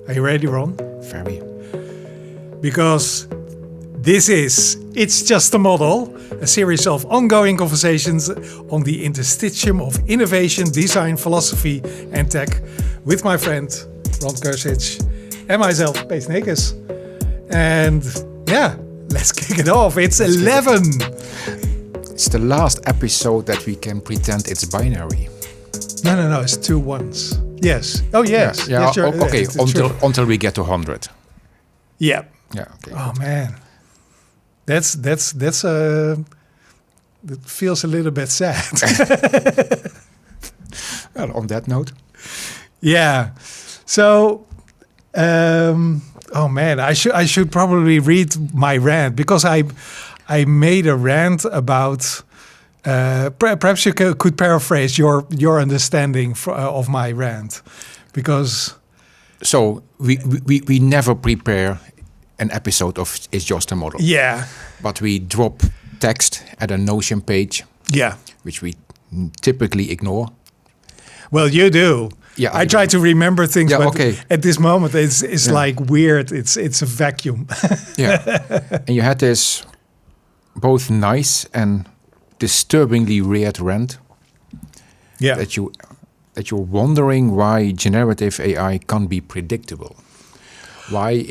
Are you ready, Ron? Very. Because It's Just a Model, a series of ongoing conversations on the interstitium of innovation, design, philosophy and tech with my friend Ron Kersic and myself, Sneekes. And yeah, let's kick it off. It's 11. It's the last episode that we can pretend it's binary. No, it's 2 ones. Yes. Oh, yes. Yeah. Yes, sure. Okay, until we get to 100. Yeah. Yeah. Okay. Oh man, that feels a little bit sad. Well, on that note. Yeah. So, oh man, I should probably read my rant because I made a rant about. Perhaps you could paraphrase your understanding of my rant, because. So we never prepare an episode of It's Just a Model. Yeah. But we drop text at a Notion page. Yeah. Which we typically ignore. Well, you do. Yeah, I try to remember things, but okay. At this moment it's like weird. It's a vacuum. Yeah. And you had this both nice and disturbingly weird rant. Yeah. That you're wondering why generative AI can't be predictable. Why,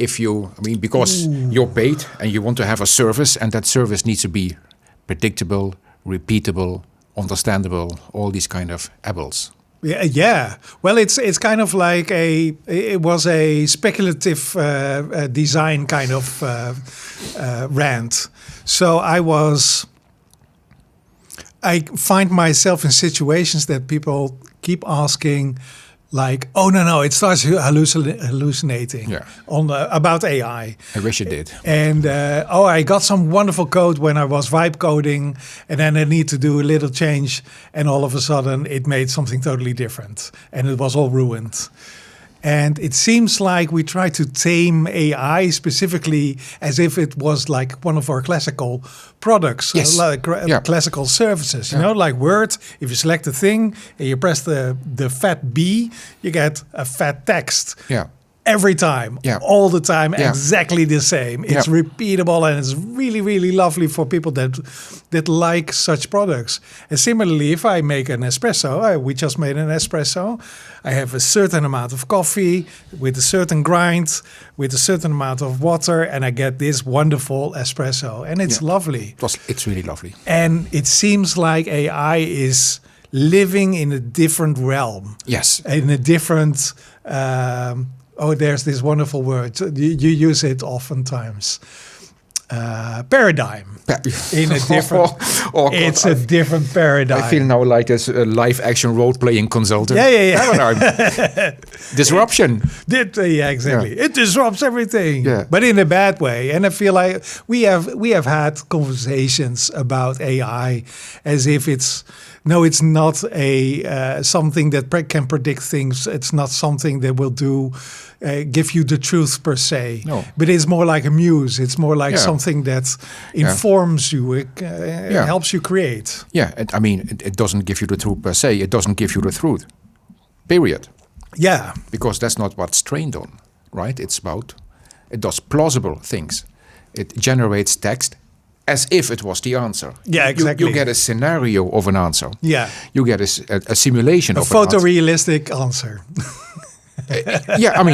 because you're paid and you want to have a service, and that service needs to be predictable, repeatable, understandable, all these kind of abbles. Yeah. Well, it's kind of like it was a speculative design kind of rant. So I find myself in situations that people keep asking, like, oh no, it starts hallucinating about AI. I wish it did. And I got some wonderful code when I was vibe coding, and then I need to do a little change, and all of a sudden it made something totally different, and it was all ruined. And it seems like we try to tame AI specifically as if it was like one of our classical products, yes. Classical services. You know, like Word, if you select a thing and you press the fat B, you get a fat text. Yeah. Every time, all the time, exactly the same. It's repeatable, and it's really, really lovely for people that like such products. And similarly, if I make an espresso, we just made an espresso, I have a certain amount of coffee with a certain grind, with a certain amount of water, and I get this wonderful espresso. And it's lovely. It's really lovely. And it seems like AI is living in a different realm. Yes. In a different... there's this wonderful word. You use it oftentimes. Paradigm. In a different. It's a different paradigm. I feel now like this live action role playing consultant. Yeah. Paradigm. Disruption. Exactly. Yeah. It disrupts everything. Yeah. But in a bad way. And I feel like we have had conversations about AI as if it's not a something that can predict things. It's not something that will give you the truth per se. No. But it's more like a muse. It's more like something that informs you, helps you create. Yeah, it doesn't give you the truth per se. It doesn't give you the truth, period. Yeah. Because that's not what's trained on, right? It does plausible things. It generates text as if it was the answer. Yeah, exactly. You get a scenario of an answer. Yeah. You get a simulation of an answer. A photorealistic answer.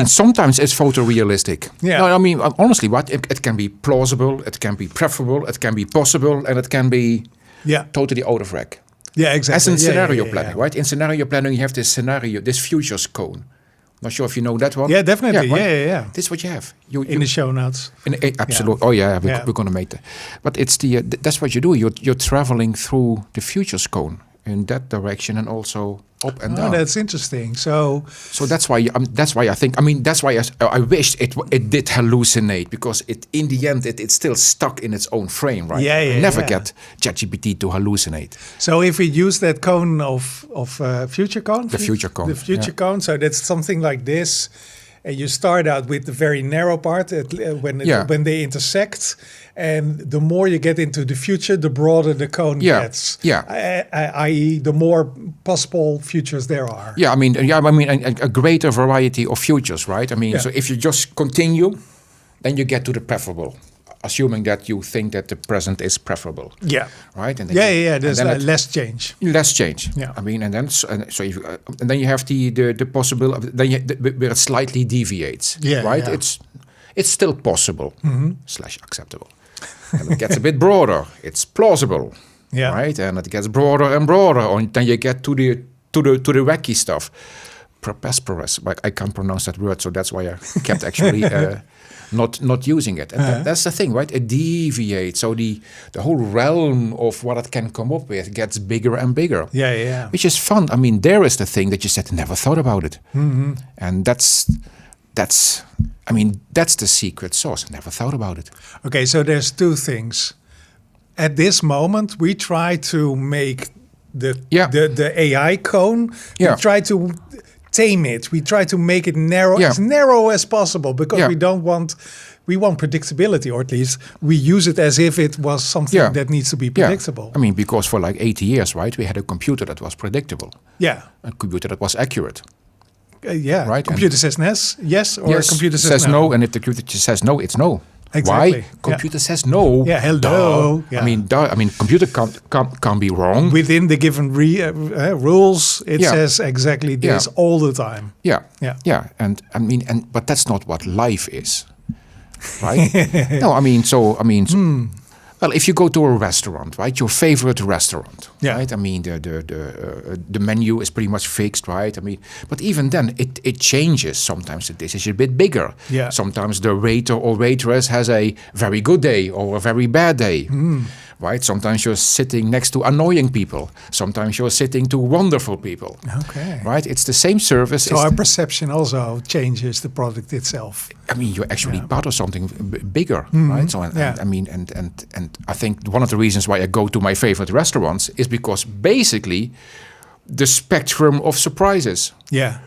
Sometimes it's photorealistic. Yeah. No, honestly, it can be plausible, it can be preferable, it can be possible, and it can be totally out of whack. Yeah, exactly. As in scenario planning, right? In scenario planning, you have this scenario, this futures cone. Not sure if you know that one. Yeah, definitely. Yeah. This is what you have. In the show notes. Absolutely. Yeah. We're going to make that. But it's that's what you do. You're traveling through the futures cone in that direction, and also up and down. That's interesting. So that's why I think. That's why I wished it did hallucinate, because in the end it's still stuck in its own frame, right? Never get ChatGPT to hallucinate. So if we use that cone of future cone, the future cone, cone. So that's something like this, and you start out with the very narrow part when they intersect, and the more you get into the future, the broader the cone gets. I.e., the more possible futures there are. A greater variety of futures, right? So if you just continue, then you get to the preferable, assuming that you think that the present is preferable. Yeah. Right. And then There's less change. Less change. Yeah. And then you have the possibility where it slightly deviates. Yeah. Right. Yeah. It's still possible / acceptable, and it gets a bit broader. It's plausible. Yeah. Right. And it gets broader and broader, and then you get to the wacky stuff. Prosperous, but I can't pronounce that word, so that's why I kept actually. Not using it. And that's the thing, right? It deviates. So the whole realm of what it can come up with gets bigger and bigger. Yeah. Which is fun. There is the thing that you said, never thought about it. Mm-hmm. And that's the secret sauce. Never thought about it. Okay, so there's two things. At this moment, we try to make the AI cone. We try to tame it. We try to make it as narrow as possible, because we want predictability, or at least we use it as if it was something that needs to be predictable. Because for like 80 years, right, we had a computer that was predictable. Yeah. A computer that was accurate. Right. Computer says yes, or computer says no. And if the computer says no, it's no. Exactly. Why? Computer says no. Yeah, hello. Yeah. Computer can't be wrong. Within the given rules, it says exactly this all the time. Yeah. But that's not what life is, right? Well, if you go to a restaurant, right, your favorite restaurant, right? The menu is pretty much fixed, right? But even then, it changes. Sometimes the dish is a bit bigger. Yeah. Sometimes the waiter or waitress has a very good day or a very bad day, right? Sometimes you're sitting next to annoying people. Sometimes you're sitting to wonderful people. Okay. Right? It's the same service. So our perception also changes the product itself. You're actually part of something bigger, right? So, and I think one of the reasons why I go to my favorite restaurants is because basically the spectrum of surprises. Yeah.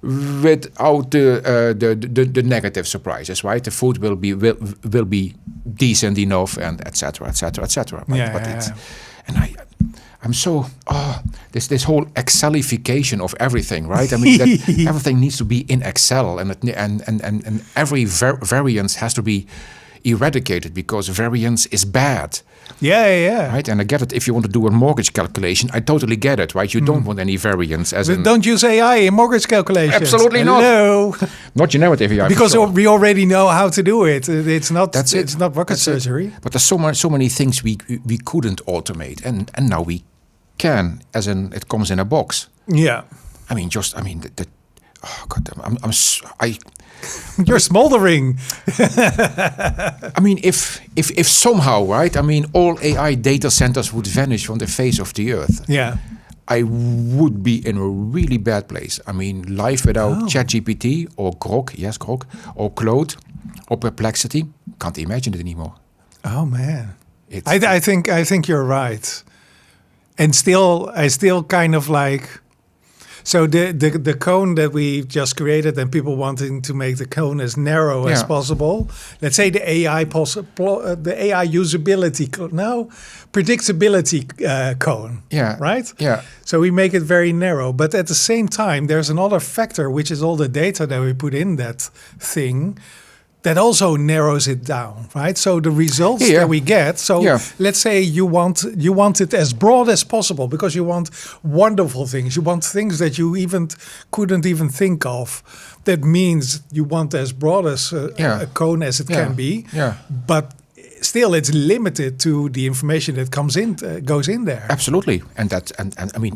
Without the negative surprises, right? The food will be decent enough, and etc. Right? I'm so this whole Excel-ification of everything, right? That everything needs to be in Excel, and every variance has to be eradicated because variance is bad. Yeah. Right, and I get it. If you want to do a mortgage calculation, I totally get it. Right, you don't want any variance. Don't use AI in mortgage calculations. Absolutely not. No, not generative AI. Because we already know how to do it. It's not. It's not rocket surgery. But there's so many things we couldn't automate, and now we can. As in, it comes in a box. Yeah. You're smoldering. If somehow, right? All AI data centers would vanish from the face of the earth. Yeah. I would be in a really bad place. Life without ChatGPT or Grok, or Claude, or Perplexity, can't imagine it anymore. Oh man, I think you're right, and I still kind of like. So the cone that we just created, and people wanting to make the cone as narrow as possible. Let's say the AI usability predictability cone. Yeah. Right. Yeah. So we make it very narrow, but at the same time, there's another factor, which is all the data that we put in that thing, that also narrows it down, right? So the results that we get. So let's say you want it as broad as possible, because you want wonderful things. You want things that you couldn't even think of. That means you want as broad as a cone as it can be. Yeah. But still, it's limited to the information that goes in there. Absolutely, and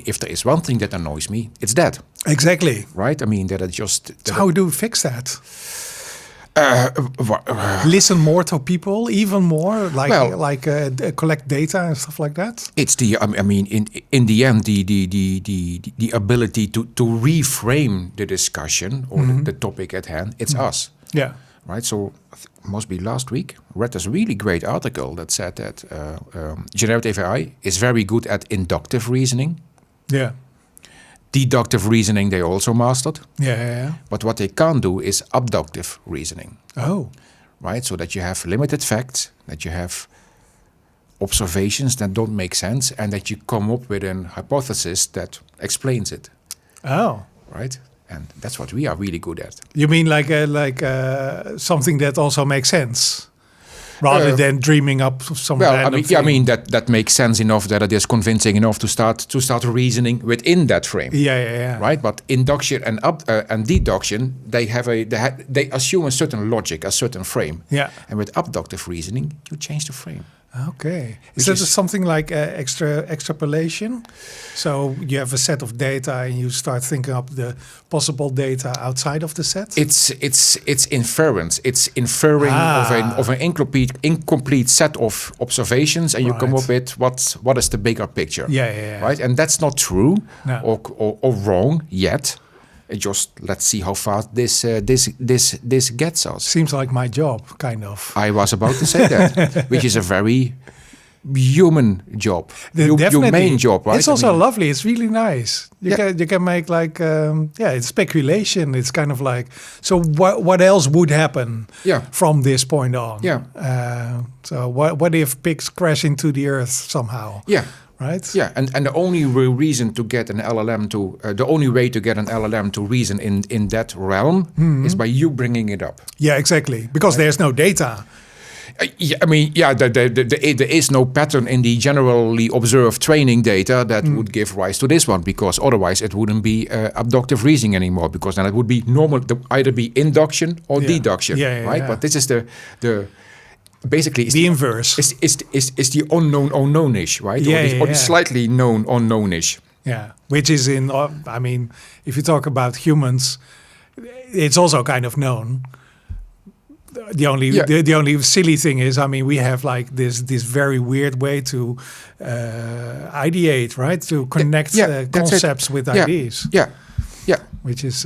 if there is one thing that annoys me, it's that. Exactly. Right. That it just. So how do we fix that? Listen more to people, even more, collect data and stuff like that. It's in the end, the ability to reframe the discussion or the topic at hand. It's us. Yeah. Right. So must be last week, read this really great article that said that generative AI is very good at inductive reasoning. Yeah. Deductive reasoning they also mastered. Yeah. But what they can't do is abductive reasoning. Oh. Right? So that you have limited facts, that you have observations that don't make sense, and that you come up with an hypothesis that explains it. Oh. Right? And that's what we are really good at. You mean like something that also makes sense, rather than dreaming up some random thing? I mean that makes sense enough that it is convincing enough to start reasoning within that frame. Yeah. Right, but induction and deduction, they assume a certain logic, a certain frame. Yeah. And with abductive reasoning, you change the frame. Okay. Is that something like extrapolation? So you have a set of data and you start thinking up the possible data outside of the set? It's inference. It's inferring of an incomplete set of observations, and you come up with what is the bigger picture. Yeah. Right, and that's not true No. or wrong yet. It just let's see how fast this gets us. Seems like my job, kind of. I was about to say that, which is a very human job, your main job, right? It's also lovely. It's really nice. You can make like it's speculation. It's kind of like, so what else would happen from this point on? So what if pigs crash into the earth somehow? Right. Yeah, and the only reason to get an LLM the only way to get an LLM to reason in that realm is by you bringing it up. Yeah, exactly. Because there's no data. There is no pattern in the generally observed training data that would give rise to this one, because otherwise it wouldn't be abductive reasoning anymore, because then it would be normal, either be induction or deduction, right? Yeah. But this is the basically the inverse. Is the unknown-ish, right? Or the slightly known unknown-ish. Yeah, which is if you talk about humans, it's also kind of known. The only silly thing is, we have like this very weird way to ideate, right? To connect concepts with ideas. Yeah, which is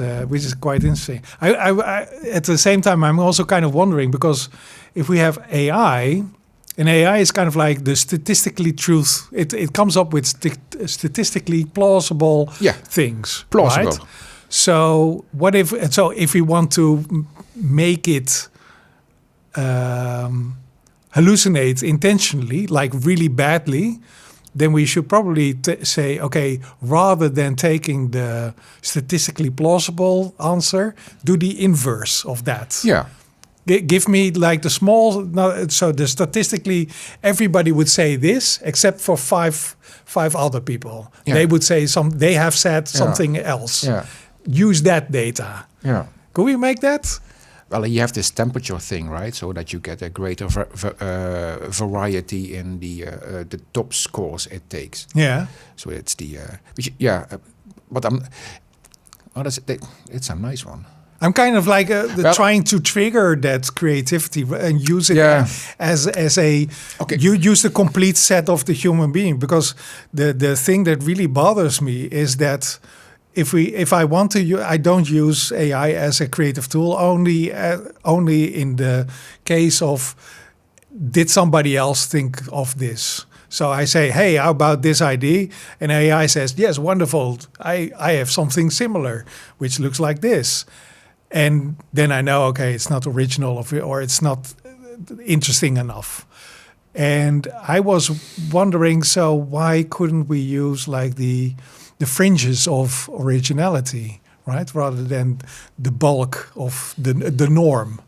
quite interesting. I at the same time, I'm also kind of wondering, because if we have AI, and AI is kind of like the statistically truth. It comes up with statistically plausible things. Plausible. Right? So what if we want to make it hallucinate intentionally, like really badly, then we should probably say, okay, rather than taking the statistically plausible answer, do the inverse of that. Yeah. Give me like the small, so the statistically, everybody would say this except for five other people. Yeah. They would say they have said something else. Yeah. Use that data. Yeah. Could we make that? Well, you have this temperature thing, right? So that you get a greater variety in the top scores it takes. Yeah. So it's but it's a nice one. I'm kind of like trying to trigger that creativity and use it as a. Okay. You use the complete set of the human being, because the thing that really bothers me is that if I want to, I don't use AI as a creative tool only in the case of, did somebody else think of this? So I say, hey, how about this idea? And AI says, yes, wonderful. I have something similar, which looks like this. And then I know, okay, it's not original or it's not interesting enough. And I was wondering, so why couldn't we use like the fringes of originality, right? Rather than the bulk of the norm.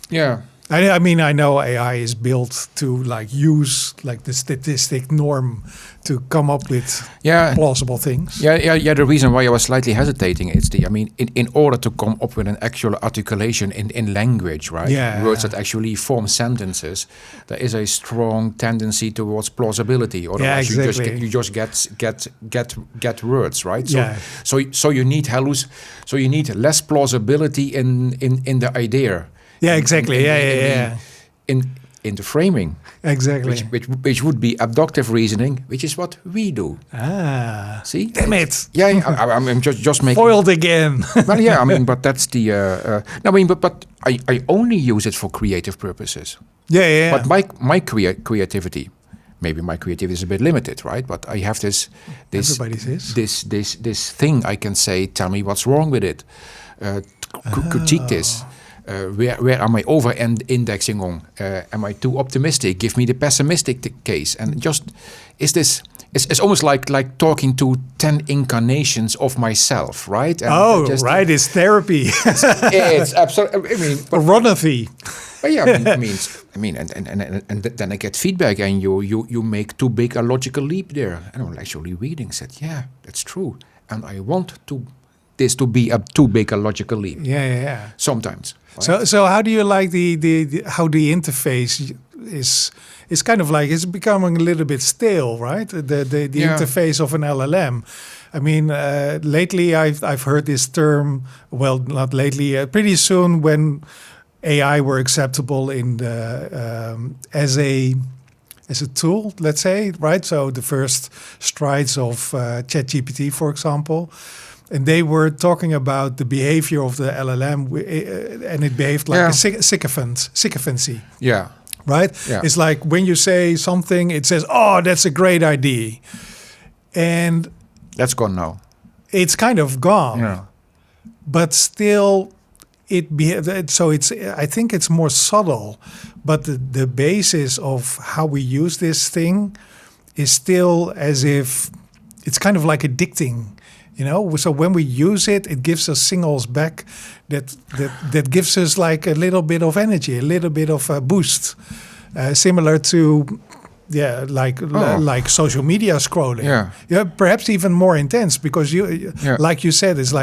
Yeah. I know AI is built to like use like the statistic norm to come up with plausible things. Yeah. The reason why I was slightly hesitating is in order to come up with an actual articulation in language, right? Yeah. Words that actually form sentences, there is a strong tendency towards plausibility. Otherwise, you just get words, right? So you need less plausibility in the idea. Yeah, exactly. In the framing, exactly, which would be abductive reasoning, which is what we do. See, damn it! Yeah, I'm just making foiled again. Well, but that's the. But I only use it for creative purposes. Yeah. But my creativity, maybe my creativity is a bit limited, right? But I have Everybody's is. this thing I can say, tell me what's wrong with it, critique this. Where am I over-indexing on? Am I too optimistic? Give me the pessimistic case. And just, is this... It's almost like talking to 10 incarnations of myself, right? And it's therapy. It's absolutely. I mean, Ronathy. But yeah, and then I get feedback, and you make too big a logical leap there. And I'm actually reading, said, yeah, that's true, and I want this to be a too big a logical leap. Yeah. Sometimes. Right? So how do you like the how the interface is? It's kind of like it's becoming a little bit stale, right? The interface of an LLM. I mean, lately I've heard this term. Well, not lately. Pretty soon, when AI were acceptable in the as a tool, let's say, right? So the first strides of ChatGPT, for example. And they were talking about the behavior of the LLM, and it behaved like a sycophancy. Yeah. Right? Yeah. It's like when you say something, it says, "Oh, that's a great idea," and that's gone now. It's kind of gone. Yeah. But still, I think it's more subtle. But the basis of how we use this thing is still as if it's kind of like addicting. So when we use it, it gives us signals back that gives us like a little bit of energy, a little bit of a boost, similar to, like social media scrolling. Yeah, perhaps even more intense because like you said, it's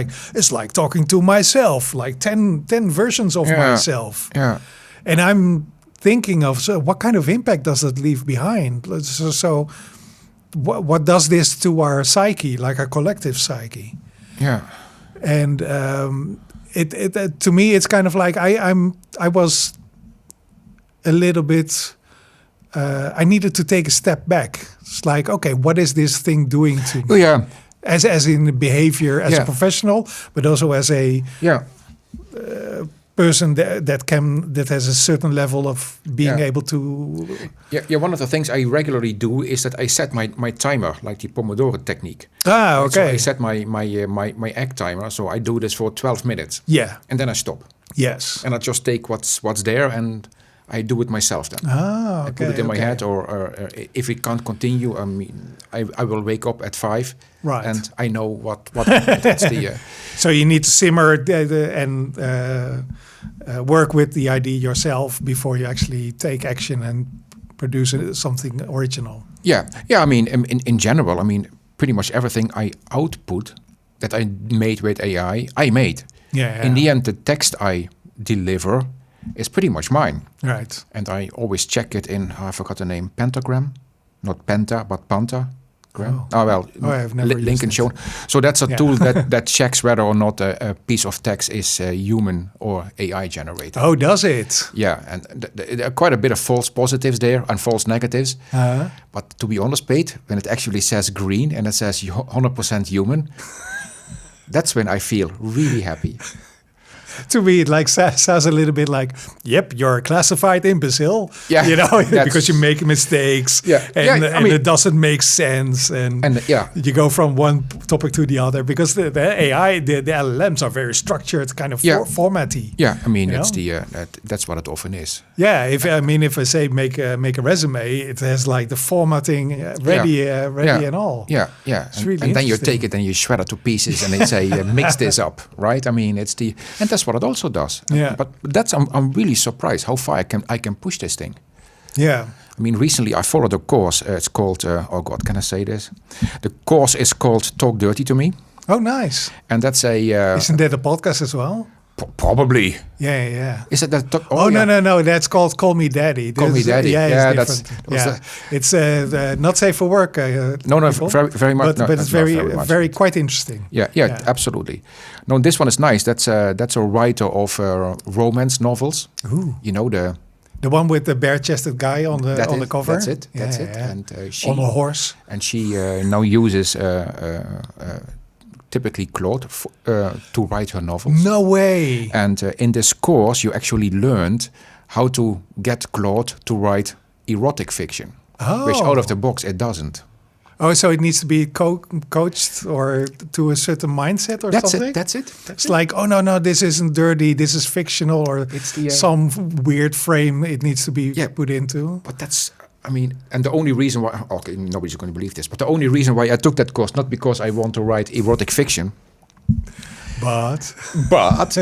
like talking to myself, like 10 versions of myself. Yeah, and I'm thinking of what kind of impact does that leave behind? So what does this to our psyche, like our collective psyche? Yeah. And it to me, it's kind of like I was a little bit. I needed to take a step back. It's like, okay, what is this thing doing to me? Oh, yeah. As in behavior, as a professional, but also as a person that has a certain level of being able to. Yeah. One of the things I regularly do is that I set my timer, like the Pomodoro technique. Ah, okay. So I set my egg timer, so I do this for 12 minutes. Yeah. And then I stop. Yes. And I just take what's there and I do it myself then. Ah, okay. I put it in my head, or if it can't continue, I will wake up at 5, right? And I know what that's the. So you need to simmer and work with the idea yourself before you actually take action and produce something original. Yeah. I mean, in general, I mean, pretty much everything I output that I made with AI, I made. Yeah. In the end, the text I deliver is pretty much mine. Right. And I always check it in, I forgot the name, Pentagram. Not Penta, but Panta. I've never Lincoln shown. So that's a tool that checks whether or not a piece of text is human or AI generated. Oh, does it? Yeah, and there are quite a bit of false positives there and false negatives. But to be honest, Pete, when it actually says green and it says 100% human, that's when I feel really happy. To me, it like sounds a little bit like, "Yep, you're a classified imbecile." Yeah, because you make mistakes. And it doesn't make sense, and you go from one topic to the other because the AI, the LLMs are very structured, kind of formatty. Yeah, I mean, it's that's what it often is. Yeah, if I say make a resume, it has like the formatting ready and all. Yeah. It's really and then you take it and you shred it to pieces, and they say mix this up, right? I mean, and that's what it also does. Yeah. But I'm really surprised how far I can push this thing. Yeah. I mean, recently I followed a course. It's called, oh God, can I say this? The course is called Talk Dirty to Me. Oh, nice. And that's a... Isn't that a podcast as well? Probably. Yeah. Is it that? No. That's called Call Me Daddy. Call Me Daddy. It's not safe for work. Very much. But it's very quite interesting. Yeah, absolutely. No, this one is nice. That's a writer of romance novels. Ooh. You know the one with the bare-chested guy on the cover. That's it. That's it. And she on a horse. And she now uses. Typically Claude to write her novels. No way! And in this course, you actually learned how to get Claude to write erotic fiction. which out of the box it doesn't. Oh, so it needs to be coached or to a certain mindset or something? That's it. It's like, oh, no, this isn't dirty. This is fictional, or It's the, some weird frame it needs to be put into. But that's, I mean, and the only reason why, okay, nobody's going to believe this, but the only reason why I took that course, not because I want to write erotic fiction, But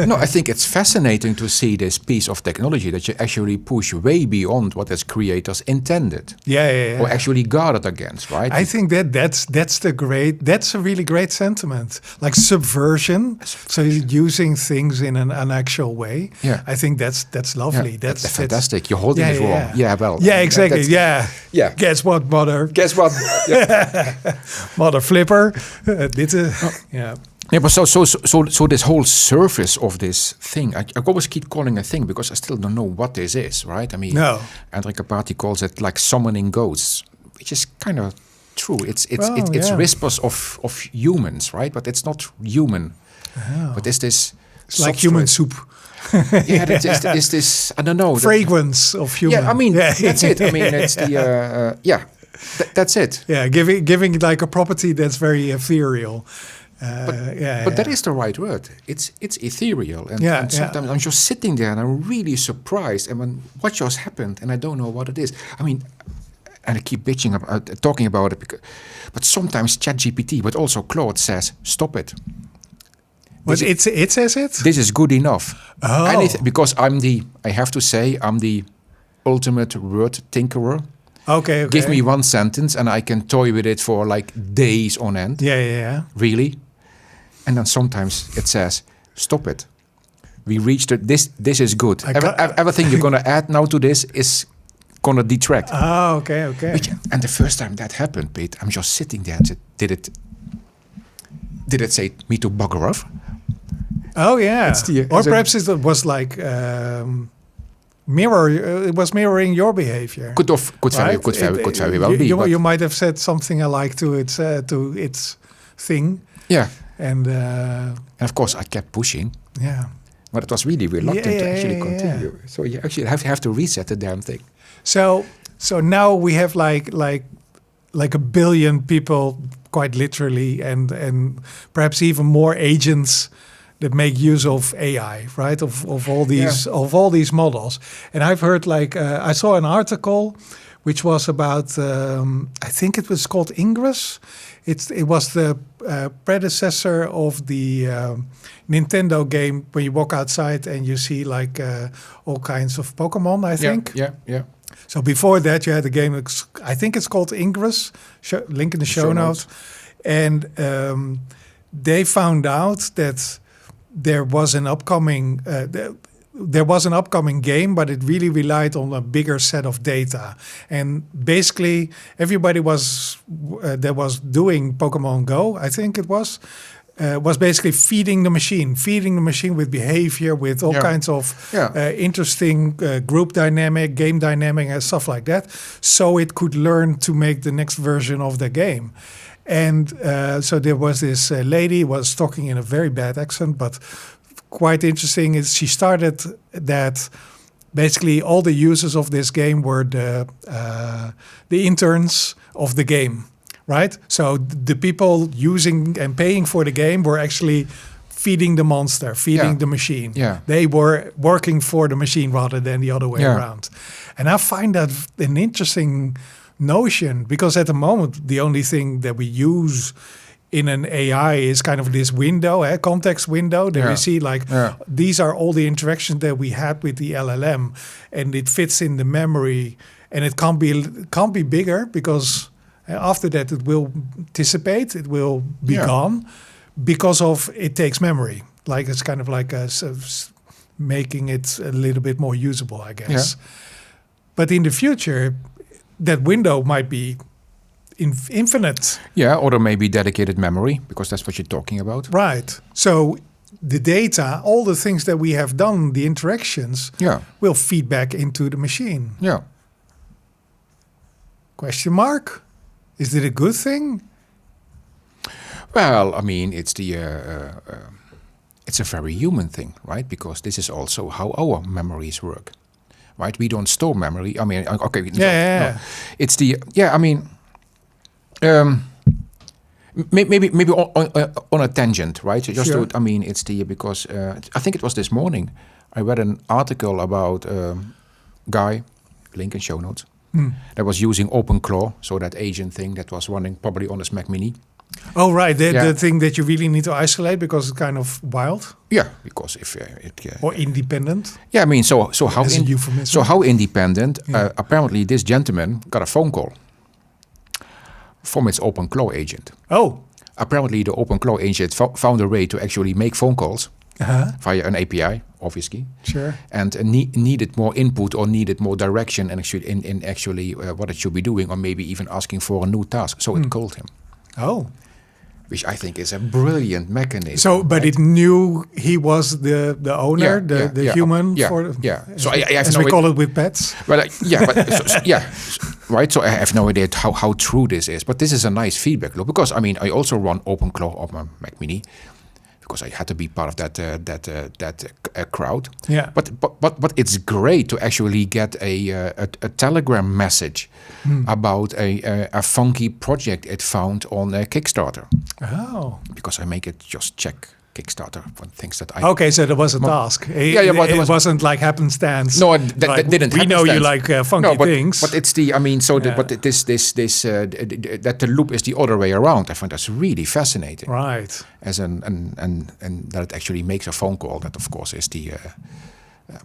no, I think it's fascinating to see this piece of technology that you actually push way beyond what its creators intended. Yeah. Or actually guarded against, right? I think that's a really great sentiment. Like subversion. So using things in an actual way. Yeah. I think that's lovely. Yeah, That's fantastic. You're holding it wrong. Yeah, well. Yeah, exactly. Yeah. Guess what, mother? Guess what? Mother flipper. Yeah. Yeah, but so this whole surface of this thing, I always keep calling a thing because I still don't know what this is, right? I mean, No. Andre Carpati calls it like summoning ghosts, which is kind of true. It's whispers of humans, right? But it's not human. Oh. But it's this. It's like human soup. Yeah, it's this. I don't know. Fragrance of human. Yeah, I mean that's it. I mean it's the that's it. Yeah, giving like a property that's very ethereal. But that is the right word. It's ethereal, and sometimes I'm just sitting there and I'm really surprised. And when what just happened, and I don't know what it is. I mean, and I keep bitching about talking about it, but sometimes ChatGPT, but also Claude says, "Stop it." But it says it. This is good enough. Oh, because I have to say, I'm the ultimate word tinkerer. Okay. Give me one sentence and I can toy with it for like days on end. Yeah. Really? And then sometimes it says, stop it. We reached it. This is good. Everything you're going to add now to this is going to detract. Oh, okay. And the first time that happened, Pete, I'm just sitting there and said, did it say me to bugger off? Oh, yeah. Or perhaps it was like... it was mirroring your behavior. Could very well be. You might have said something alike to its thing. Yeah. And of course I kept pushing. Yeah. But it was really reluctant to actually continue. Yeah. So you actually have to reset the damn thing. So now we have like a billion people, quite literally, and perhaps even more agents that make use of AI, right? Of all these models. And I've heard I saw an article which was about I think it was called Ingress. It was the predecessor of the Nintendo game when you walk outside and you see all kinds of Pokemon, I think. Yeah. So before that you had a game, I think it's called Ingress, link in the show notes. And they found out that there was an upcoming game, but it really relied on a bigger set of data. And basically, everybody that was doing Pokemon Go, I think it was basically feeding the machine with behavior, with all kinds of interesting group dynamic, game dynamic, and stuff like that, so it could learn to make the next version of the game. And so there was this lady was talking in a very bad accent, but quite interesting is she started that basically all the users of this game were the interns of the game, right? So the people using and paying for the game were actually feeding the monster, feeding the machine. Yeah. They were working for the machine rather than the other way around. And I find that an interesting notion, because at the moment the only thing that we use in an AI is kind of this window, context window that we see these are all the interactions that we had with the LLM, and it fits in the memory, and it can't be bigger because after that it will dissipate, it will be gone because of it takes memory. Like it's kind of like making it a little bit more usable, I guess. But in the future, that window might be infinite. Yeah, or there may be dedicated memory, because that's what you're talking about. Right. So the data, all the things that we have done, the interactions, will feed back into the machine. Yeah. Question mark? Is it a good thing? Well, I mean, it's a very human thing, right? Because this is also how our memories work. right? We don't store memory. I mean, okay. Yeah. It's the I mean. Maybe on a tangent, right? Just Sure. I mean, it's because I think it was this morning I read an article about guy, link in show notes, that was using OpenClaw, so that agent thing that was running probably on his Mac Mini. Oh, right. The thing that you really need to isolate because it's kind of wild. Yeah, because if or independent. Yeah, I mean, so how how independent? Apparently, this gentleman got a phone call from its OpenClaw agent. Oh. Apparently, the OpenClaw agent found a way to actually make phone calls via an API, obviously. Sure. And needed more input or needed more direction and in actually what it should be doing, or maybe even asking for a new task. So it called him. Oh. Which I think is a brilliant mechanism. So, but it knew he was the owner, the human. So I have as no we call it with pets. Well, right. So I have no idea how true this is, but this is a nice feedback loop because I mean I also run OpenClaw on my Mac Mini because I had to be part of that crowd. Yeah. But it's great to actually get a Telegram message about a funky project it found on Kickstarter. Oh. Because I make it just check Kickstarter for things that I... Okay, so there was a task. But it wasn't like happenstance. No, that didn't we know you like funky things. But it's the... I mean, so but this that the loop is the other way around. I find that's really fascinating. Right. As and that it actually makes a phone call. That of course is the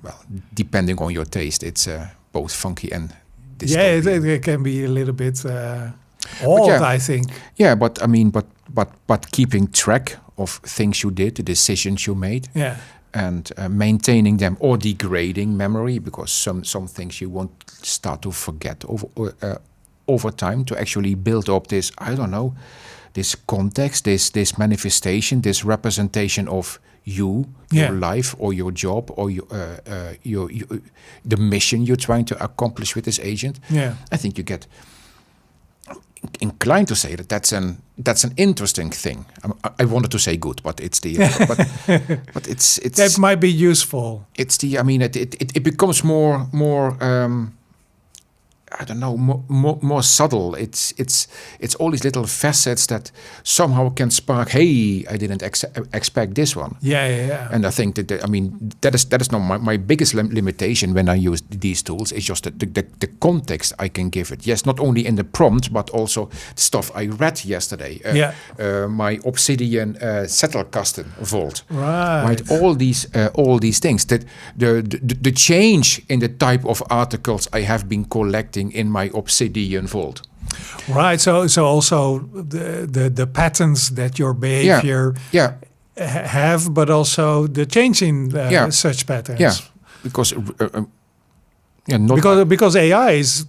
well, depending on your taste, it's both funky and dystopian. Yeah, it can be a little bit odd, I think. Yeah, but I mean, but keeping track of things you did, the decisions you made, and maintaining them or degrading memory, because some things you won't start to forget over time, to actually build up this, I don't know, this context, this manifestation, this representation of you, your life, or your job, or your the mission you're trying to accomplish with this agent. Yeah, I think you get inclined to say that's an interesting thing. I wanted to say good, but it's the but it's that might be useful. It's the I mean it becomes more I don't know, more subtle. It's all these little facets that somehow can spark. Hey, I didn't expect this one. Yeah. And I think that I mean that is not my biggest limitation when I use these tools. It's just the context I can give it. Yes, not only in the prompt, but also the stuff I read yesterday. My Obsidian Zettelkasten vault. Right. All these things. That the change in the type of articles I have been collecting in my Obsidian vault. Right. So also the patterns that your behavior have, but also the change in such patterns. Yeah, because because AI is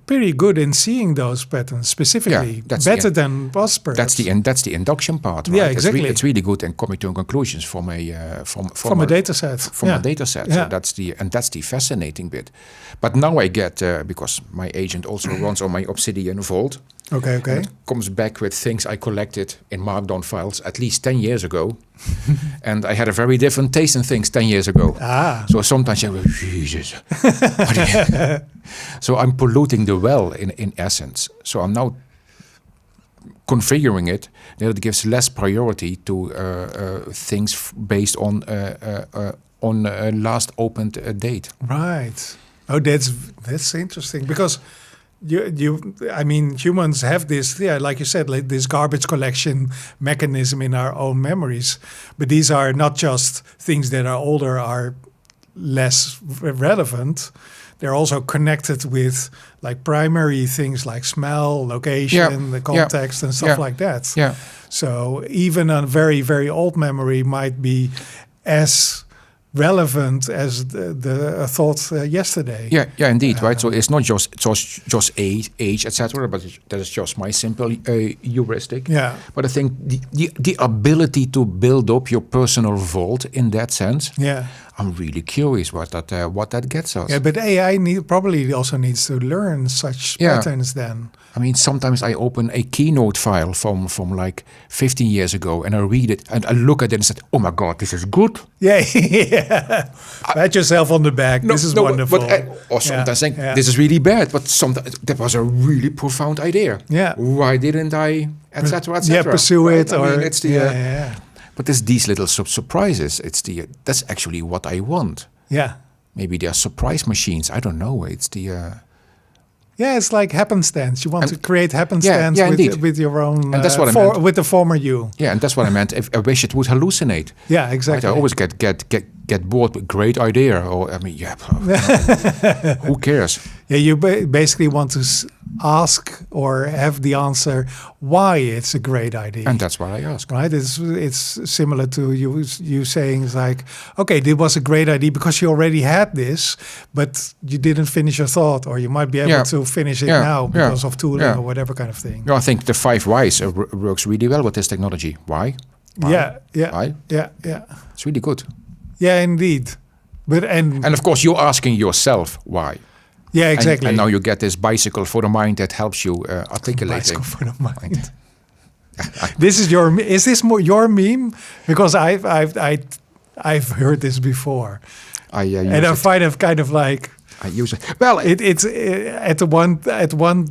pretty good in seeing those patterns specifically, better than us. That's the induction part. Right? Yeah, exactly. It's really good in coming to conclusions from a data set. A data set. Yeah. So that's the fascinating bit. But now I get because my agent also runs on my Obsidian vault. Okay. And it comes back with things I collected in Markdown files at least 10 years ago. And I had a very different taste in things 10 years ago. So sometimes you go, Jesus. So I'm polluting the well in essence. So I'm now configuring it that it gives less priority to things based on last opened date. Right. Oh, that's interesting because I mean, humans have this, like you said, like this garbage collection mechanism in our own memories. But these are not just things that are older, are less relevant. They're also connected with like primary things like smell, location, the context, and stuff like that. Yeah. So even a very, very old memory might be as relevant as the thought yesterday. Yeah, indeed, right. So it's not just age, etc. But that is just my simple heuristic. Yeah. But I think the ability to build up your personal vault in that sense. Yeah. I'm really curious what that gets us. Yeah, but AI probably also needs to learn such patterns then. I mean, sometimes I open a keynote file from like 15 years ago and I read it and I look at it and said, oh my God, this is good. Yeah. Pat yourself on the back. This is wonderful. Or sometimes saying, this is really bad, but sometimes that was a really profound idea. Yeah. Why didn't I, et cetera, et cetera. Yeah, pursue it. I or mean, it's But it's these little surprises. That's actually what I want. Yeah. Maybe they are surprise machines. I don't know. It's it's like happenstance. You want to create happenstance with your own, and that's what I meant. With the former you. Yeah, and that's what I meant. If I wish it would hallucinate. Yeah, exactly. Right? I always get bored with great idea. Or I mean, who cares? Yeah, you basically want to ask or have the answer why it's a great idea. And that's what I ask. Right? It's similar to you saying it's like, okay, this was a great idea because you already had this, but you didn't finish your thought, or you might be able to finish it now because of tooling or whatever kind of thing. No, I think the 5 whys works really well with this technology. Why? Yeah. Why? Yeah. It's really good. Yeah, indeed. And of course, you're asking yourself why. Yeah, exactly. And now you get this bicycle for the mind that helps you articulating. Bicycle for the mind. Is this more your meme? Because I've heard this before. I find it kind of like I use it. Well, it's at one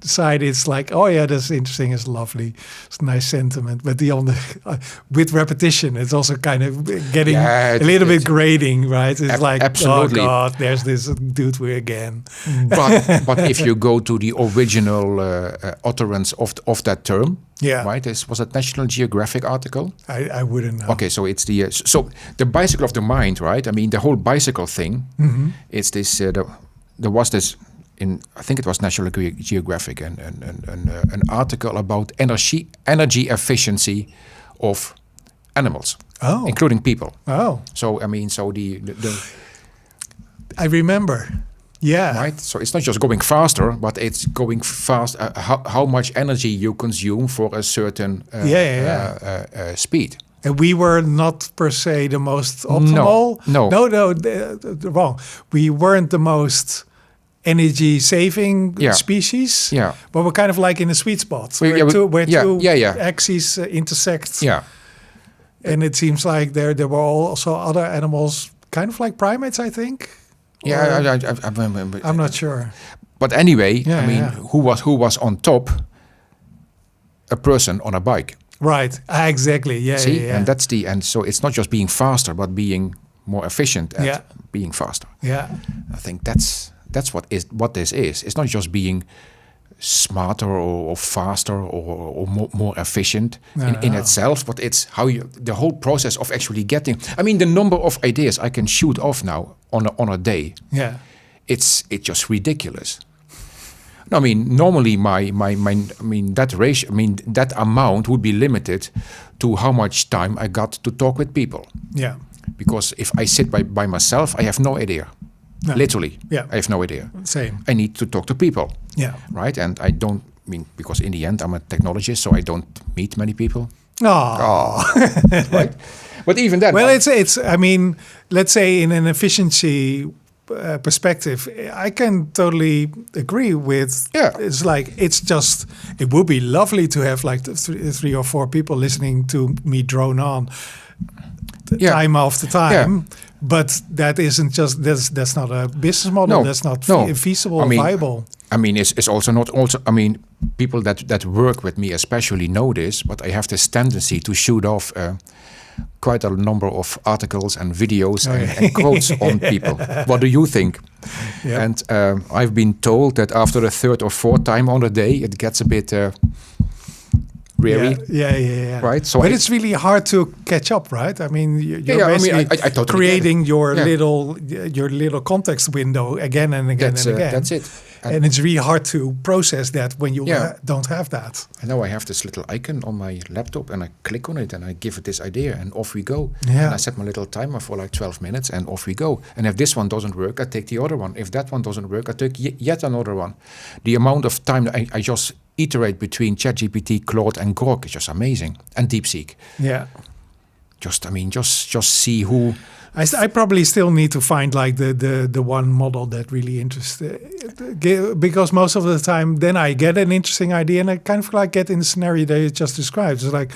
side it's like, oh yeah, that's interesting, it's lovely, it's a nice sentiment, but with repetition it's also kind of getting a little bit grating, right? It's like, absolutely. Oh God, there's this dude again. But if you go to the original utterance of that term, right? Was it National Geographic article? I wouldn't know. Okay, so it's the bicycle of the mind, right? I mean, the whole bicycle thing. It's this. There was this. I think it was National Geographic, an article about energy efficiency of animals, including people. Oh, so I mean, I remember. Yeah. Right. So it's not just going faster, but it's going fast. How much energy you consume for a certain speed. And we were not per se the most optimal. No, wrong. We weren't the most energy-saving species. Yeah. But we're kind of like in a sweet spot where two axes intersect. Yeah. And it seems like there were also other animals, kind of like primates, I think. Yeah, I'm not sure. But anyway, I mean, who was on top? A person on a bike. Right. Exactly. Yeah. See, yeah. and so it's not just being faster, but being more efficient at being faster. Yeah. I think that's what this is. It's not just being smarter or faster or more efficient in itself, but it's how the whole process of actually getting. I mean, the number of ideas I can shoot off now on a day. Yeah, it's just ridiculous. No, I mean, normally that amount would be limited to how much time I got to talk with people. Yeah, because if I sit by myself, I have no idea. No. Literally, I have no idea. Same. I need to talk to people. Yeah. Right, and I don't because in the end I'm a technologist, so I don't meet many people. Oh. Right. But even that. Well, it's. I mean, let's say in an efficiency perspective, I can totally agree with. Yeah. It's like it would be lovely to have like three or four people listening to me drone on time after time. Yeah. But that isn't just that's not a business model. That's not feasible, viable. I mean, it's also not. I mean, people that work with me especially know this. But I have this tendency to shoot off quite a number of articles and videos and quotes on people. What do you think? Yep. And I've been told that after the third or fourth time on a day, it gets a bit. Really? Yeah. Right. So but it's really hard to catch up, right? I mean, you're basically I totally creating your little context window again and again and again. That's it. And it's really hard to process that when you don't have that. I know I have this little icon on my laptop and I click on it and I give it this idea and off we go. Yeah. And I set my little timer for like 12 minutes and off we go. And if this one doesn't work, I take the other one. If that one doesn't work, I take yet another one. The amount of time I just iterate between ChatGPT, Claude and Grok is just amazing. And DeepSeek. Yeah. just see who. I probably still need to find like the one model that really interests, because most of the time then I get an interesting idea and I kind of like get in the scenario that you just described. It's like,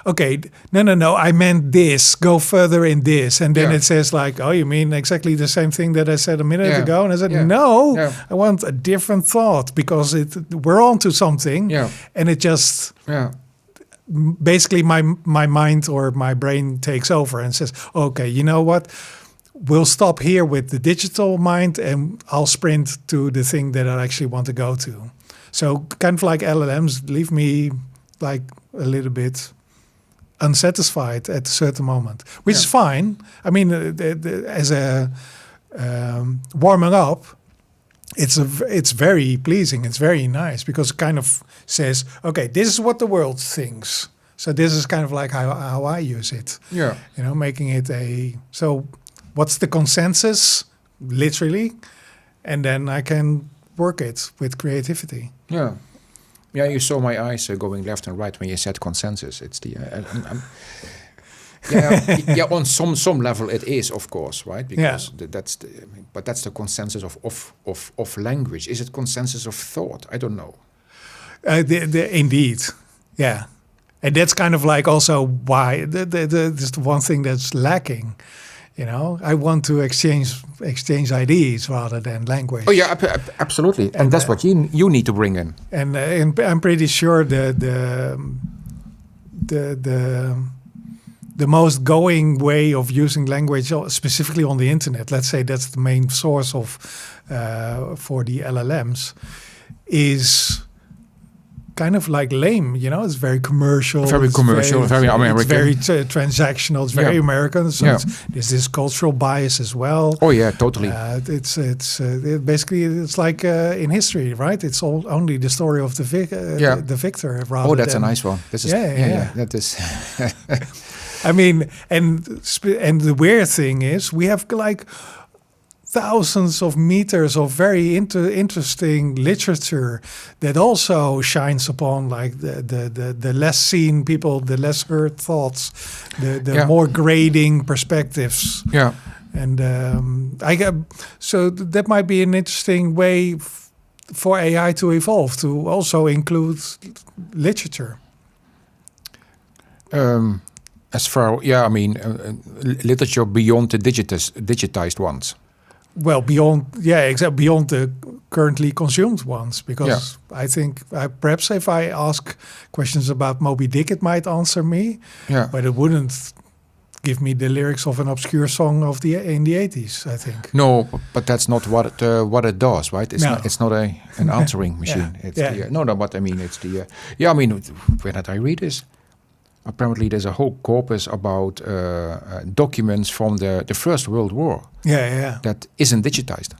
okay, no, I meant this, go further in this. And then it says like, oh, you mean exactly the same thing that I said a minute ago? And I said, no, I want a different thought because we're on to something. Yeah. And it just... Yeah. Basically, my mind or my brain takes over and says, okay, you know what? We'll stop here with the digital mind and I'll sprint to the thing that I actually want to go to. So kind of like LLMs leave me like a little bit unsatisfied at a certain moment, which is fine. I mean, as a warming up, it's very pleasing. It's very nice because it kind of says, okay, this is what the world thinks. So this is kind of like how I use it. Yeah. You know, making it so what's the consensus, literally? And then I can work it with creativity. Yeah. Yeah, you saw my eyes going left and right when you said consensus. It's the... on some level it is, of course, right? Because that's the consensus of language. Is it consensus of thought? I don't know. Indeed, yeah, and that's kind of like also why this the one thing that's lacking. You know, I want to exchange ideas rather than language. Oh yeah, absolutely, and that's what you need to bring in. And I'm pretty sure the most going way of using language, specifically on the internet, let's say that's the main source of for the LLMs, is kind of like lame. You know, it's very commercial. Very commercial, very American. It's very transactional. It's very American. So there's this cultural bias as well. Oh yeah, totally. It's basically it's like in history, right? It's only the story of the victor. Rather that's a nice one. This is that is. I mean, and the weird thing is, we have like thousands of meters of very interesting literature that also shines upon like the less seen people, the less heard thoughts, the more grading perspectives. Yeah, and so that might be an interesting way for AI to evolve to also include literature. As far, I mean, literature beyond the digitized ones. Well, beyond the currently consumed ones, because I think perhaps if I ask questions about Moby Dick, it might answer me, but it wouldn't give me the lyrics of an obscure song in the 80s, I think. No, but that's not what it does, right? It's not an answering machine. But I mean, it's the I mean, where did I read this? Apparently, there's a whole corpus about documents from the First World War. That isn't digitized.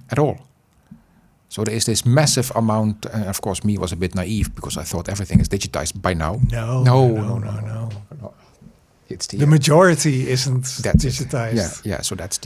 At all. So there is this massive amount. Of course, me was a bit naive because I thought everything is digitized by now. No. It's the majority isn't digitized. So that's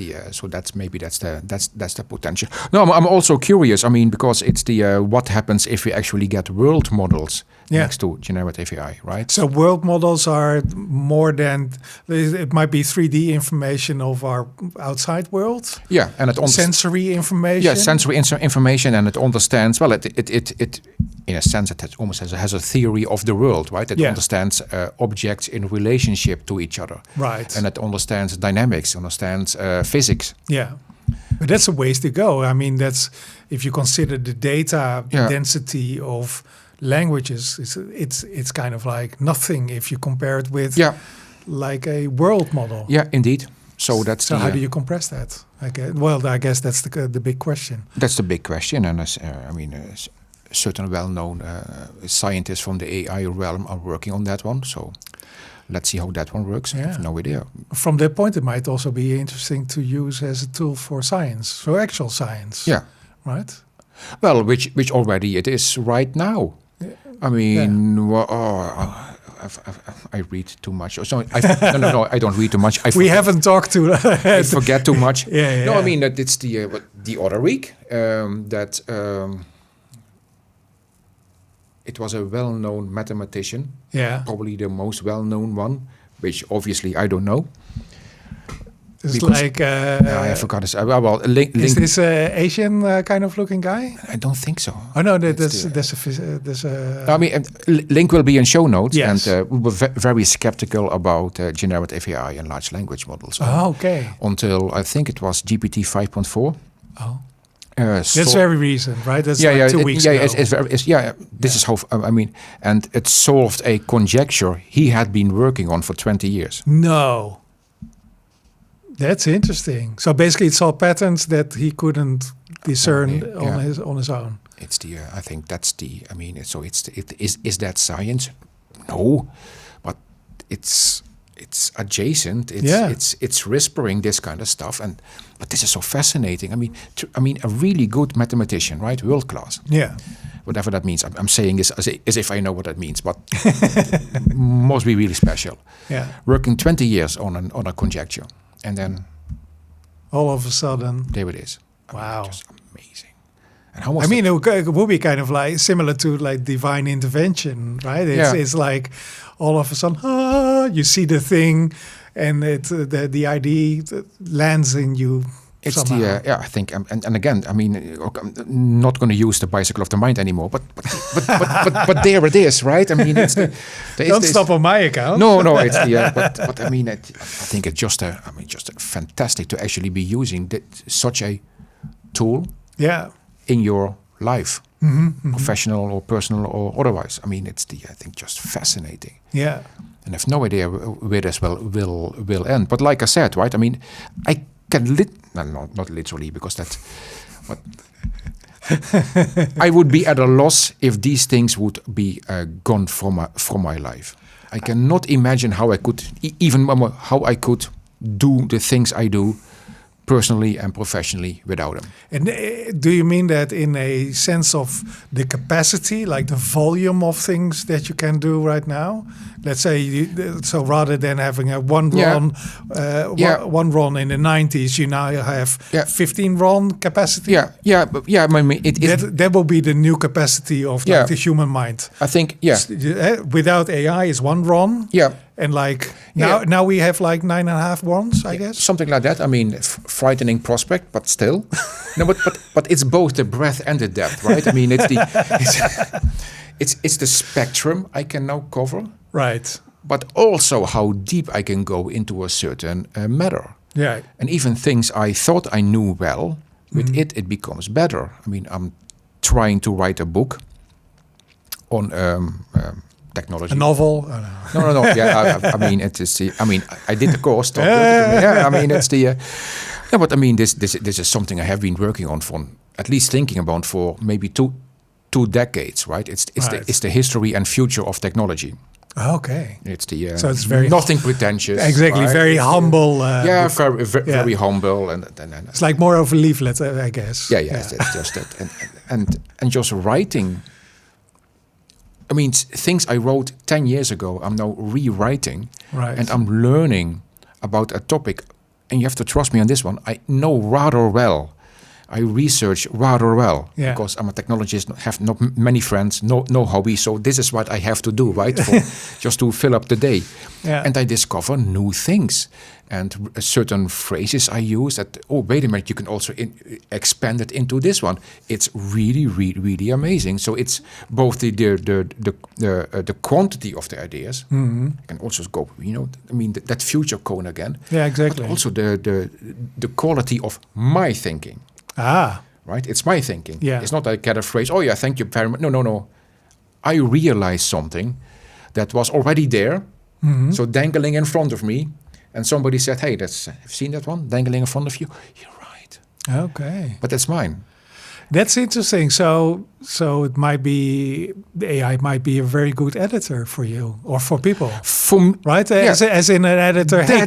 that's the potential. No, I'm also curious. I mean, because it's the what happens if we actually get world models next to generative AI, right? So world models are more than it might be 3D information of our outside world. Yeah, and it sensory information. Yeah, sensory information, and it understands. Well, it in a sense it almost has a theory of the world, right? It understands objects in relationship to each other, right? And it understands dynamics, understands physics. Yeah, but that's a ways to go. I mean, that's if you consider the data density of languages, it's kind of like nothing if you compare it with like a world model. Yeah, indeed. So how do you compress that? I guess that's the big question. That's the big question, and certain well-known scientists from the AI realm are working on that one. So let's see how that one works. I have no idea. From that point, it might also be interesting to use as a tool for science, for actual science. Yeah. Right? Well, which already it is right now. Yeah. I mean, I read too much. So no, I don't read too much. We haven't talked to. I forget too much. No, I mean that it's the other week that it was a well-known mathematician. Yeah, probably the most well-known one, which obviously I don't know. It's Because- like I forgot this. Well, is Link. this Asian kind of looking guy? I don't think so. Oh no, It's there's a I mean, link will be in show notes, Yes. and we were very skeptical about generative AI and large language models okay. until I think it was GPT 5.4. Oh, That's that's very recent, right? That's like 2 weeks ago. This is how I mean, and it solved a conjecture he had been working on for 20 years. No. That's interesting. So basically, it's all patterns that he couldn't discern Yeah. on his own. It's the I think that's the I mean is that science? No, but it's adjacent. It's whispering this kind of stuff, but this is so fascinating. I mean a really good mathematician, right? World class. Yeah. Whatever that means. I'm saying this as if I know what that means, but must be really special. Yeah. Working 20 years on a conjecture, and then All of a sudden, there it is. wow. Just amazing. And how was I mean, it would be kind of like similar to like divine intervention, right? It's like all of a sudden, you see the thing, and the idea lands in you. It's somehow. I think, and again, I mean, I'm not going to use the bicycle of the mind anymore, but but there it is, right? I mean, it's Don't stop on my account. No, it's the but I mean, I think it's just just fantastic to actually be using such a tool Yeah. in your life, professional or personal or otherwise. I mean, it's I think just fascinating. Yeah. And I have no idea where this will end. But like I said, right? I mean, I can not literally, because that's what I would be at a loss if these things would be gone from my life. I cannot imagine how I could how I could do the things I do personally and professionally without them. And do you mean that in a sense of the capacity, like the volume of things that you can do right now? Let's say, so rather than having a one run in the 90s, you now have 15 run capacity? I mean, that will be the new capacity of the human mind. I think, Without AI is one run. Yeah. And like now we have like 9.5 runs, I guess. Something like that. I mean, frightening prospect, but still. No, but it's both the breadth and the depth, right? I mean, it's the spectrum I can now cover, right? But also how deep I can go into a certain matter. Yeah. And even things I thought I knew well, with it becomes better. I mean, I'm trying to write a book on technology. A novel? No. Yeah, I mean, it is. I mean, I did the course. I mean, it's the. But I mean, this is something I have been working on for, at least thinking about for maybe two decades, right? It's the history and future of technology. Okay. It's the so it's very nothing pretentious. Exactly, right? very humble. Very humble, and it's like more of a leaflet, I guess. Yeah. It's just that, and just writing. I mean, things I wrote 10 years ago, I'm now rewriting, right? And I'm learning about a topic, and you have to trust me on this one. I know rather well. I research rather well because I'm a technologist, have not many friends, no hobby. So this is what I have to do, right? Just to fill up the day. Yeah. And I discover new things and certain phrases I use that, wait a minute, you can also expand it into this one. It's really, really, really amazing. So it's both the quantity of the ideas. Mm-hmm. I can also go, I mean, that future cone again. Yeah, exactly. But also the quality of my thinking. Right? It's my thinking. Yeah. It's not that I get a phrase, thank you very much. No. I realized something that was already there, so dangling in front of me, and somebody said, hey, have you seen that one? Dangling in front of you? You're right. Okay. But that's mine. That's interesting. So it might be, the AI might be a very good editor for you or for people. Right? As in an editor, hey,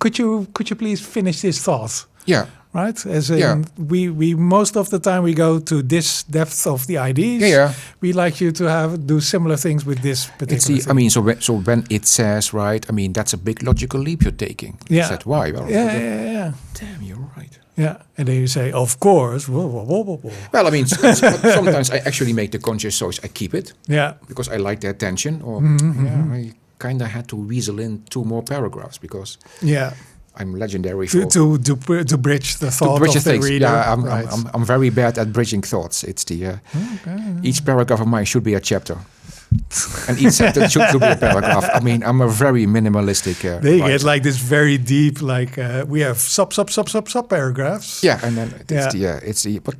could you please finish this thought? Yeah. Right, as in we most of the time we go to this depth of the ideas. Yeah. We like you to do similar things with this particular thing. I mean, so when it says, right, I mean, that's a big logical leap you're taking. Yeah. Is that why? Well, yeah. Damn, you're right. Yeah, and then you say, of course. Well, I mean, sometimes I actually make the conscious choice. I keep it. Yeah. Because I like the attention, or I kind of had to weasel in 2 more paragraphs because I'm legendary to bridge the thought of the reader. Yeah, I'm very bad at bridging thoughts. It's the each paragraph of mine should be a chapter. And each sentence should be a paragraph. I mean, I'm a very minimalistic They writer. get like this very deep, like we have sub paragraphs. Yeah, and then but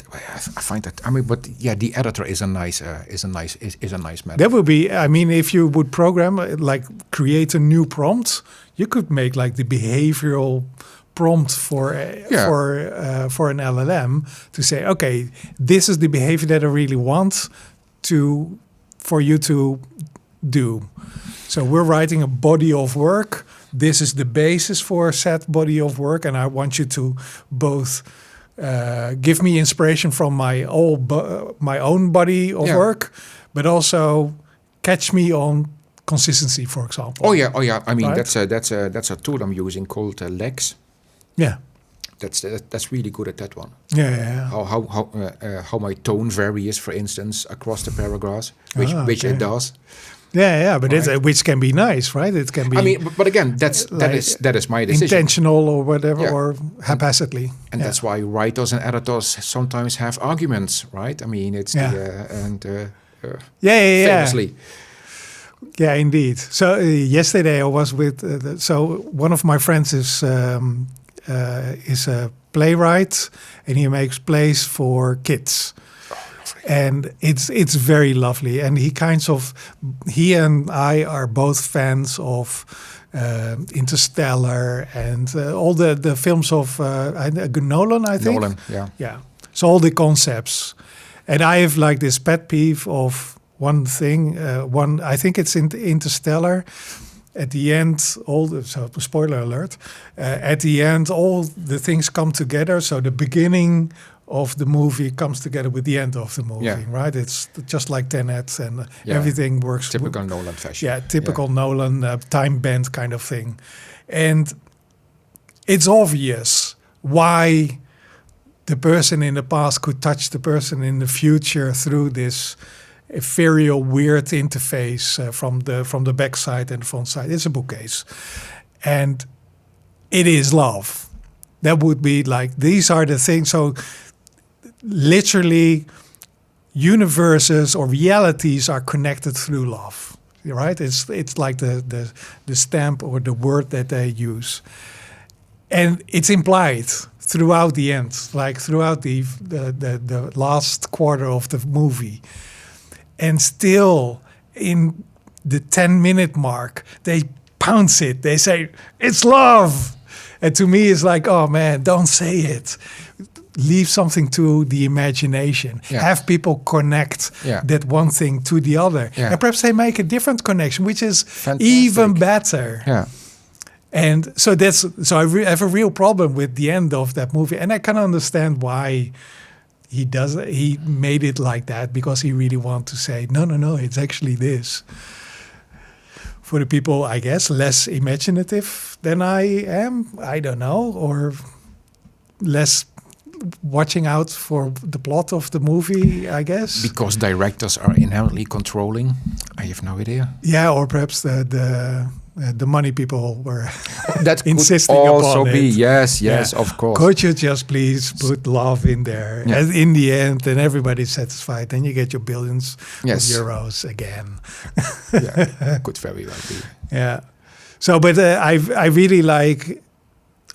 I find that, I mean, but yeah, the editor is a nice method. That would be, I mean, if you would program, like create a new prompt, you could make like the behavioral prompt for an LLM to say, okay, this is the behavior that I really want for you to do. So we're writing a body of work. This is the basis for a set body of work, and I want you to both give me inspiration from my own body of work, but also catch me on consistency, for example. Oh yeah. I mean, right? that's a tool I'm using called Lex. Yeah. That's really good at that one. Yeah. How my tone varies, for instance, across the paragraphs, which it does. Yeah, but which can be nice, right? It can be. I mean, but again, that is my decision. Intentional or whatever, or haphazardly. And that's why writers and editors sometimes have arguments, right? I mean, it's famously. Yeah, indeed. So yesterday I was with. So one of my friends is a playwright, and he makes plays for kids. And it's very lovely. And he and I are both fans of Interstellar and all the films of Nolan, I think. Nolan, yeah. Yeah. So all the concepts. And I have like this pet peeve of one thing. I think it's in Interstellar. At the end, spoiler alert. At the end, all the things come together. So the beginning of the movie comes together with the end of the movie, right? It's just like Tenet, and everything works. Typical Nolan fashion. Yeah, typical Nolan time bend kind of thing. And it's obvious why the person in the past could touch the person in the future through this ethereal, weird interface from the back side and the front side. It's a bookcase. And it is love. That would be like, these are the things. So literally universes or realities are connected through love, right? It's like the stamp or the word that they use. And it's implied throughout the end, like throughout the last quarter of the movie. And still, in the 10-minute mark, they pounce it. They say, it's love. And to me, it's like, oh man, don't say it. Leave something to the imagination. Yeah. Have people connect that one thing to the other. Yeah. And perhaps they make a different connection, which is even better. Yeah. And so I have a real problem with the end of that movie. And I can understand why he made it like that, because he really wanted to say, no, it's actually this. For the people, I guess, less imaginative than I am, I don't know, or less watching out for the plot of the movie, I guess. Because directors are inherently controlling. I have no idea. Yeah, or perhaps the money people were that insisting could also upon be. it. Yes, of course. Could you just please put love in there? Yeah. And in the end, then everybody's satisfied. Then you get your billions of euros again. Could very well be. Yeah. So, but I really like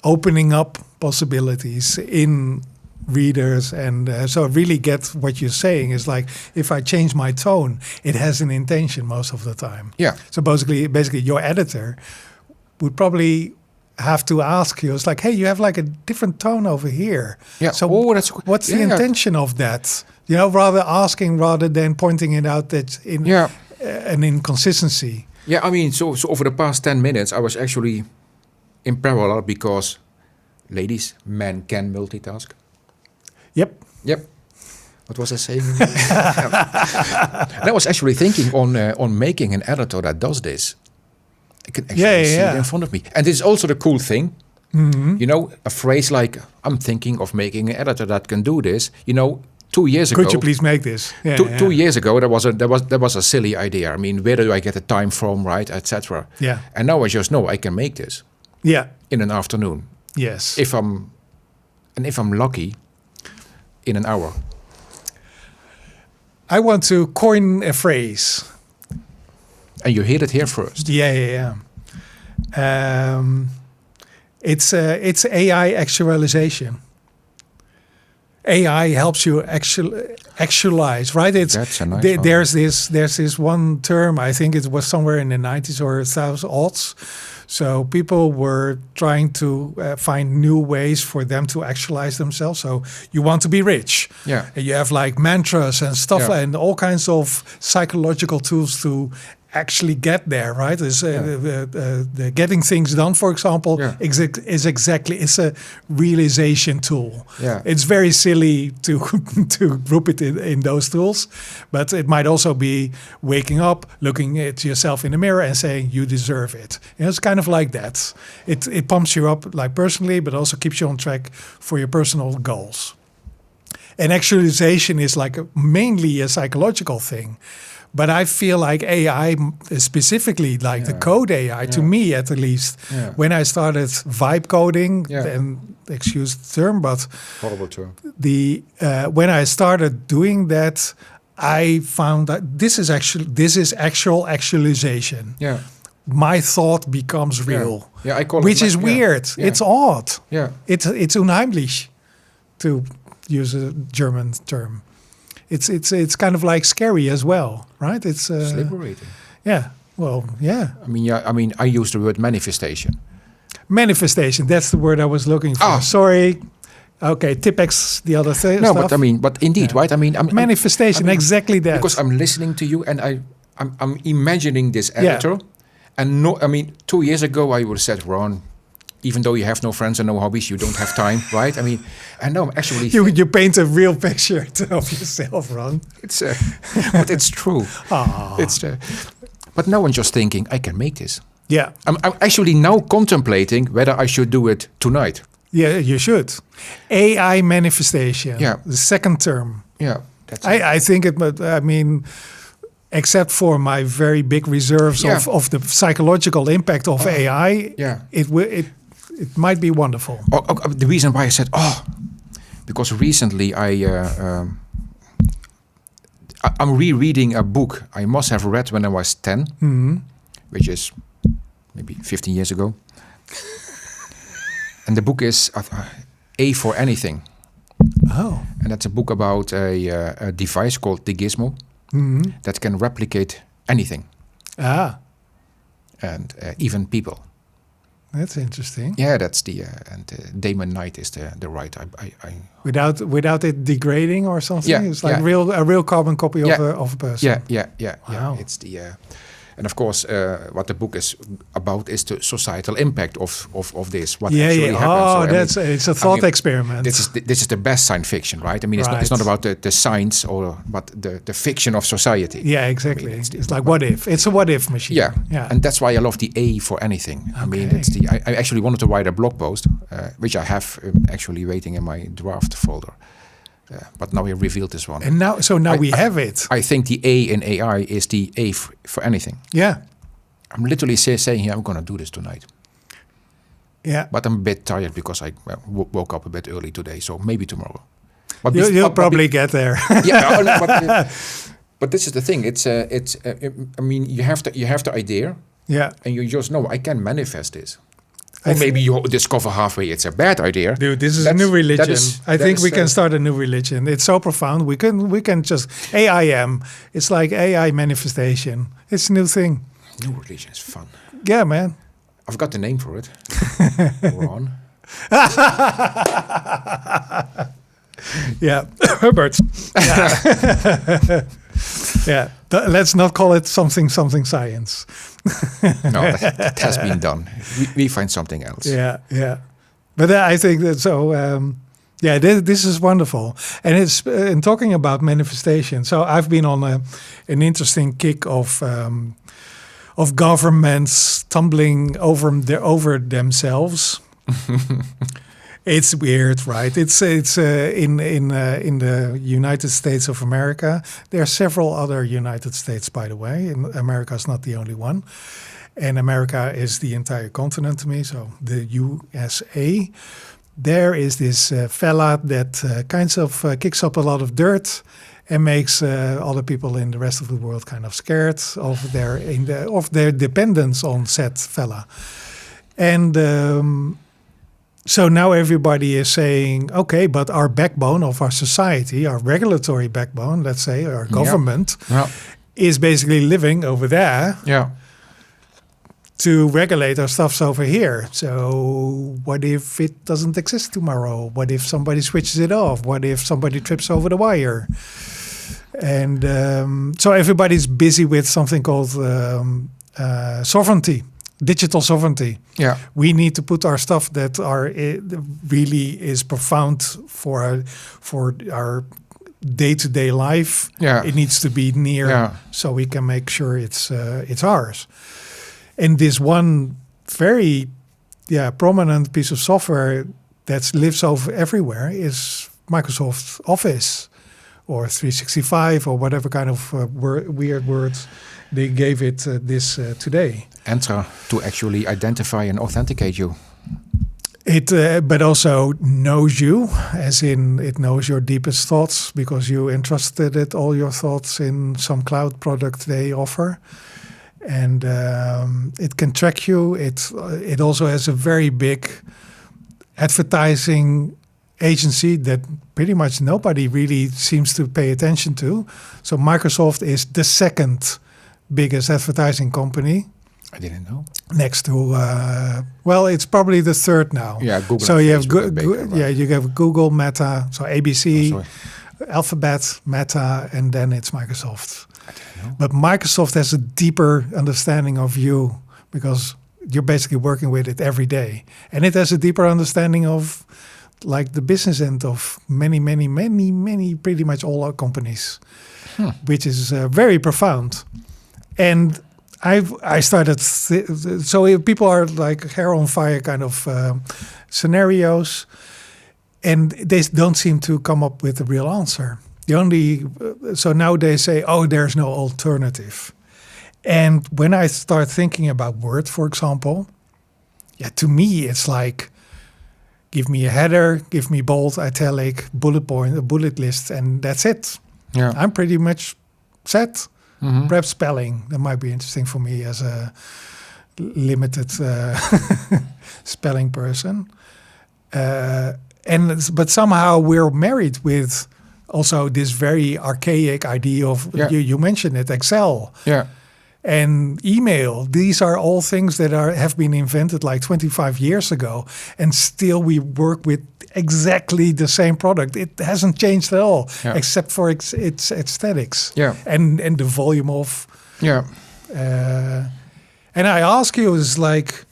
opening up possibilities in readers, and so I really get what you're saying. Is like, if I change my tone, it has an intention most of the time. Yeah. So basically your editor would probably have to ask you, it's like, hey, you have like a different tone over here. Yeah. So what's the intention of that? Rather than pointing it out that an inconsistency. Yeah, I mean, so over the past 10 minutes, I was actually in parallel, because ladies, men can multitask. Yep. What was I saying? And I was actually thinking on making an editor that does this. I can actually see it in front of me. And this is also the cool thing. Mm-hmm. A phrase like, I'm thinking of making an editor that can do this. 2 years ago, could you please make this? Yeah, 2 years ago, that was a silly idea. I mean, where do I get the time from, right, etc. Yeah. And now I just know I can make this. Yeah. In an afternoon. Yes. If I'm lucky, in an hour. I want to coin a phrase. And you hear it here first. Yeah. It's AI actualization. AI helps you actualize, right? That's a nice one. There's this one term, I think it was somewhere in the 90s or 1000s. So people were trying to find new ways for them to actualize themselves. So you want to be rich. Yeah. And you have like mantras and stuff and all kinds of psychological tools to actually get there, right? The getting things done, for example, is a realization tool. Yeah. It's very silly to group it in those tools, but it might also be waking up, looking at yourself in the mirror and saying you deserve it. It's kind of like that. It pumps you up like personally, but also keeps you on track for your personal goals. And actualization is like mainly a psychological thing. But I feel like AI, specifically like the code AI, to me at least, when I started vibe coding, and excuse the term, but horrible term. When I started doing that, I found that this is actual actualization. Yeah. My thought becomes real. Yeah, I call which it is weird. Yeah. It's odd. Yeah. It's unheimlich, to use a German term. It's kind of like scary as well, right? It's liberating. Yeah. Well, yeah. I mean, I use the word manifestation. Manifestation. That's the word I was looking for. Sorry. Okay. Tipex, the other thing. No, stuff. but indeed, right? I mean, manifestation. Exactly that. Because I'm listening to you and I'm imagining this editor. Yeah. And 2 years ago I would have said, Ron, even though you have no friends and no hobbies, you don't have time, right? I mean, and now I'm actually... You paint a real picture of yourself, Ron. But it's true. But now I'm just thinking, I can make this. Yeah. I'm actually now contemplating whether I should do it tonight. Yeah, you should. AI manifestation. Yeah. The second term. Yeah. I think except for my very big reserves of the psychological impact of AI, it might be wonderful. The reason why I said, because recently I'm rereading a book I must have read when I was 10, which is maybe 15 years ago. And the book is A for Anything. Oh. And that's a book about a device called the Gizmo that can replicate anything. And even people. That's interesting. Yeah, that's Damon Knight is the writer. Without it degrading or something. Yeah, it's like a real carbon copy of a person. Yeah. Wow. It's and of course, what the book is about is the societal impact of this. What actually happens. So, it's a thought experiment. This is the best science fiction, right? I mean, it's not about the science but the fiction of society. Yeah, exactly. It's like what if? It's a what if machine. Yeah. And that's why I love the A for anything. Okay. I mean, I actually wanted to write a blog post, which I have actually waiting in my draft folder. But now we revealed this one. And now we have it. I think the A in AI is the A for anything. Yeah. I'm literally saying here, I'm going to do this tonight. Yeah. But I'm a bit tired because I woke up a bit early today. So maybe tomorrow. But you'll probably get there. But this is the thing. I mean, you have the idea. Yeah. And you just know, I can manifest this. Or maybe you discover halfway it's a bad idea. Dude, this is a new religion. I think we can start a new religion. It's so profound. We can just AIM. It's like AI manifestation. It's a new thing. New religion is fun. Yeah, man. I've got the name for it. Ron. Yeah, Herbert. Yeah. Let's not call it something science. No, that has been done. We find something else. Yeah. But I think that so. This is wonderful, and it's in talking about manifestation. So I've been on an interesting kick of governments tumbling over themselves. It's weird, right? It's in the United States of America. There are several other United States, by the way. America is not the only one, and America is the entire continent to me. So the USA. There is this fella that kinds of kicks up a lot of dirt and makes other people in the rest of the world kind of scared of their dependence on said fella. And so now everybody is saying, okay, but our backbone of our society, our regulatory backbone, let's say, our government, is basically living over there. Yeah. To regulate our stuffs over here. So what if it doesn't exist tomorrow? What if somebody switches it off? What if somebody trips over the wire? And so everybody's busy with something called sovereignty, digital sovereignty. Yeah. We need to put our stuff that really is profound for our day-to-day life. Yeah. It needs to be near so we can make sure it's ours. And this one very prominent piece of software that lives over everywhere is Microsoft Office or 365 or whatever kind of weird words they gave it today. Entra to actually identify and authenticate you. It, but also knows you, as in it knows your deepest thoughts because you entrusted all your thoughts in some cloud product they offer. And it can track you. It also has a very big advertising agency that pretty much nobody really seems to pay attention to. So Microsoft is the second biggest advertising company. I didn't know. Next to, it's probably the third now. Yeah, Google. So you have you have Google, Meta, so ABC, Alphabet, Meta, and then it's Microsoft. But Microsoft has a deeper understanding of you because you're basically working with it every day. And it has a deeper understanding of like the business end of many, pretty much all our companies, which is very profound. And I started, so if people are like hair on fire kind of scenarios, and they don't seem to come up with a real answer. So now they say, there's no alternative. And when I start thinking about Word, for example, to me, it's like, give me a header, give me bold, italic, bullet point, a bullet list, and that's it. Yeah. I'm pretty much set. Mm-hmm. Perhaps spelling, that might be interesting for me as a limited spelling person. But somehow we're married with also this very archaic idea of, you mentioned it, Excel and email. These are all things that have been invented like 25 years ago. And still we work with exactly the same product. It hasn't changed at all, except for its aesthetics and the volume of... and I ask you, is like,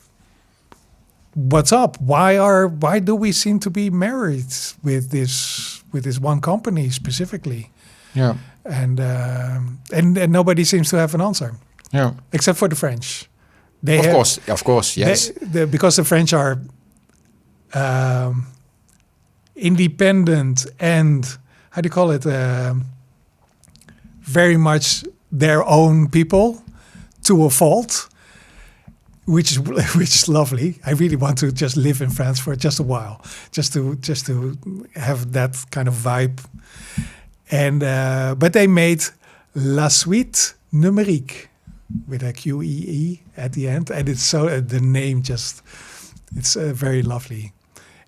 what's up? Why do we seem to be married with this one company specifically? Yeah, and nobody seems to have an answer. Yeah, except for the French. Of course, yes. Because the French are independent and how do you call it? Very much their own people to a fault. Which is lovely. I really want to just live in France for just a while, just to have that kind of vibe. And but they made La Suite Numérique with a QEE at the end, and it's so the name it's very lovely.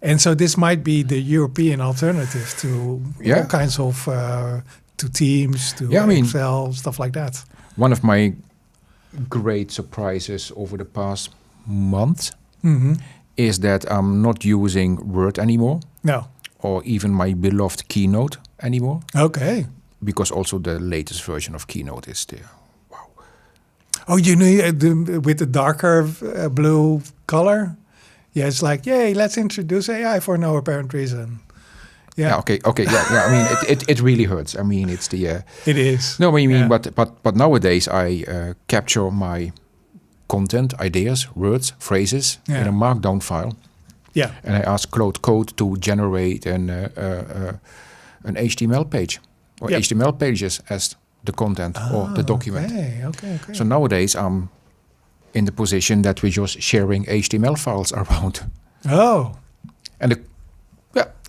And so this might be the European alternative to all kinds of to Teams, to Excel, stuff like that. One of my great surprises over the past month is that I'm not using Word anymore. No. Or even my beloved Keynote anymore. Okay. Because also the latest version of Keynote is there. Wow. Oh, you know, with the darker blue color? Yeah, it's like, yay, let's introduce AI for no apparent reason. Yeah. Okay. Yeah. I mean, it really hurts. I mean, it's the. It is. No, I mean, but nowadays I capture my content, ideas, words, phrases in a Markdown file. Yeah. And I ask Claude Code to generate an HTML page or HTML pages as the content or the document. Okay. So nowadays I'm in the position that we're just sharing HTML files around. Oh. And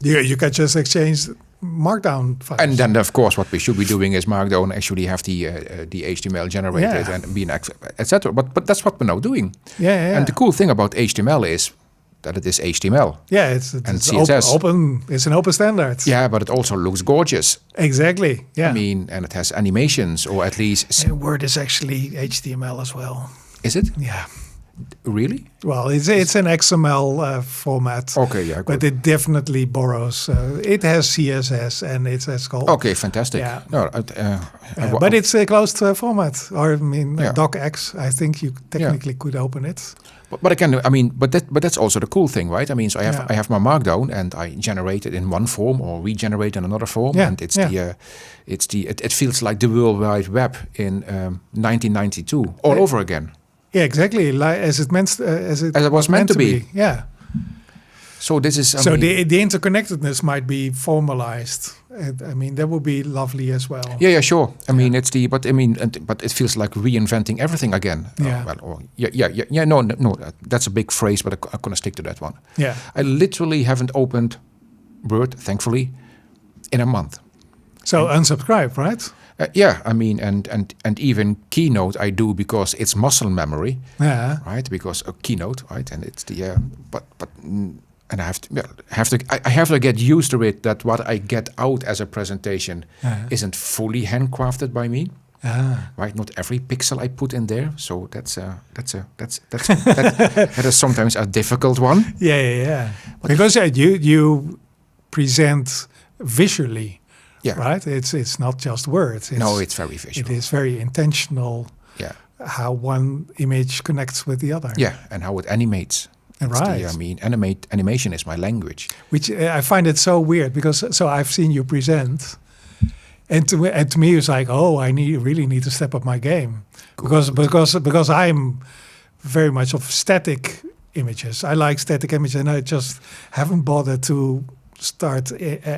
you can just exchange Markdown files. And then, of course, what we should be doing is Markdown actually have the HTML generated and being etc. But that's what we're now doing. Yeah. And the cool thing about HTML is that it is HTML. Yeah, it's CSS. open. It's an open standard. Yeah, but it also looks gorgeous. Exactly. Yeah. I mean, and it has animations, or at least. And Word is actually HTML as well. Is it? Yeah. Really? Well, it's an XML format. Okay, yeah, good. But it definitely borrows. It has CSS and it has called. Okay, fantastic. Yeah. No, but it's a closed format. Or I mean, Yeah. docx. I think you technically could open it. But again, I mean, but that's also the cool thing, right? I mean, so Yeah. I have my Markdown and I generate it in one form or regenerate in another form, Yeah, and yeah. it feels like the World Wide Web in 1992 all over again. Yeah, exactly. Like as it was meant to be. Yeah. So this is the interconnectedness might be formalized. I mean, that would be lovely as well. Yeah, sure. I mean, but it feels like reinventing everything again. Yeah. No, that's a big phrase, but I'm gonna stick to that one. Yeah. I literally haven't opened Word, thankfully, in a month. So unsubscribe, right? I mean, and even Keynote I do because it's muscle memory, right? Because a Keynote, right? And it's and I have to get used to it that what I get out as a presentation isn't fully handcrafted by me, right? Not every pixel I put in there, so that is sometimes a difficult one. Yeah. Because you present visually. Yeah. Right. It's not just words. It's very visual. It is very intentional. Yeah. How one image connects with the other. Yeah, and how it animates. Right. Animation is my language. Which I find it so weird because I've seen you present, and to me it's like, oh, I really need to step up my game because I'm very much of static images. I like static images, and I just haven't bothered to start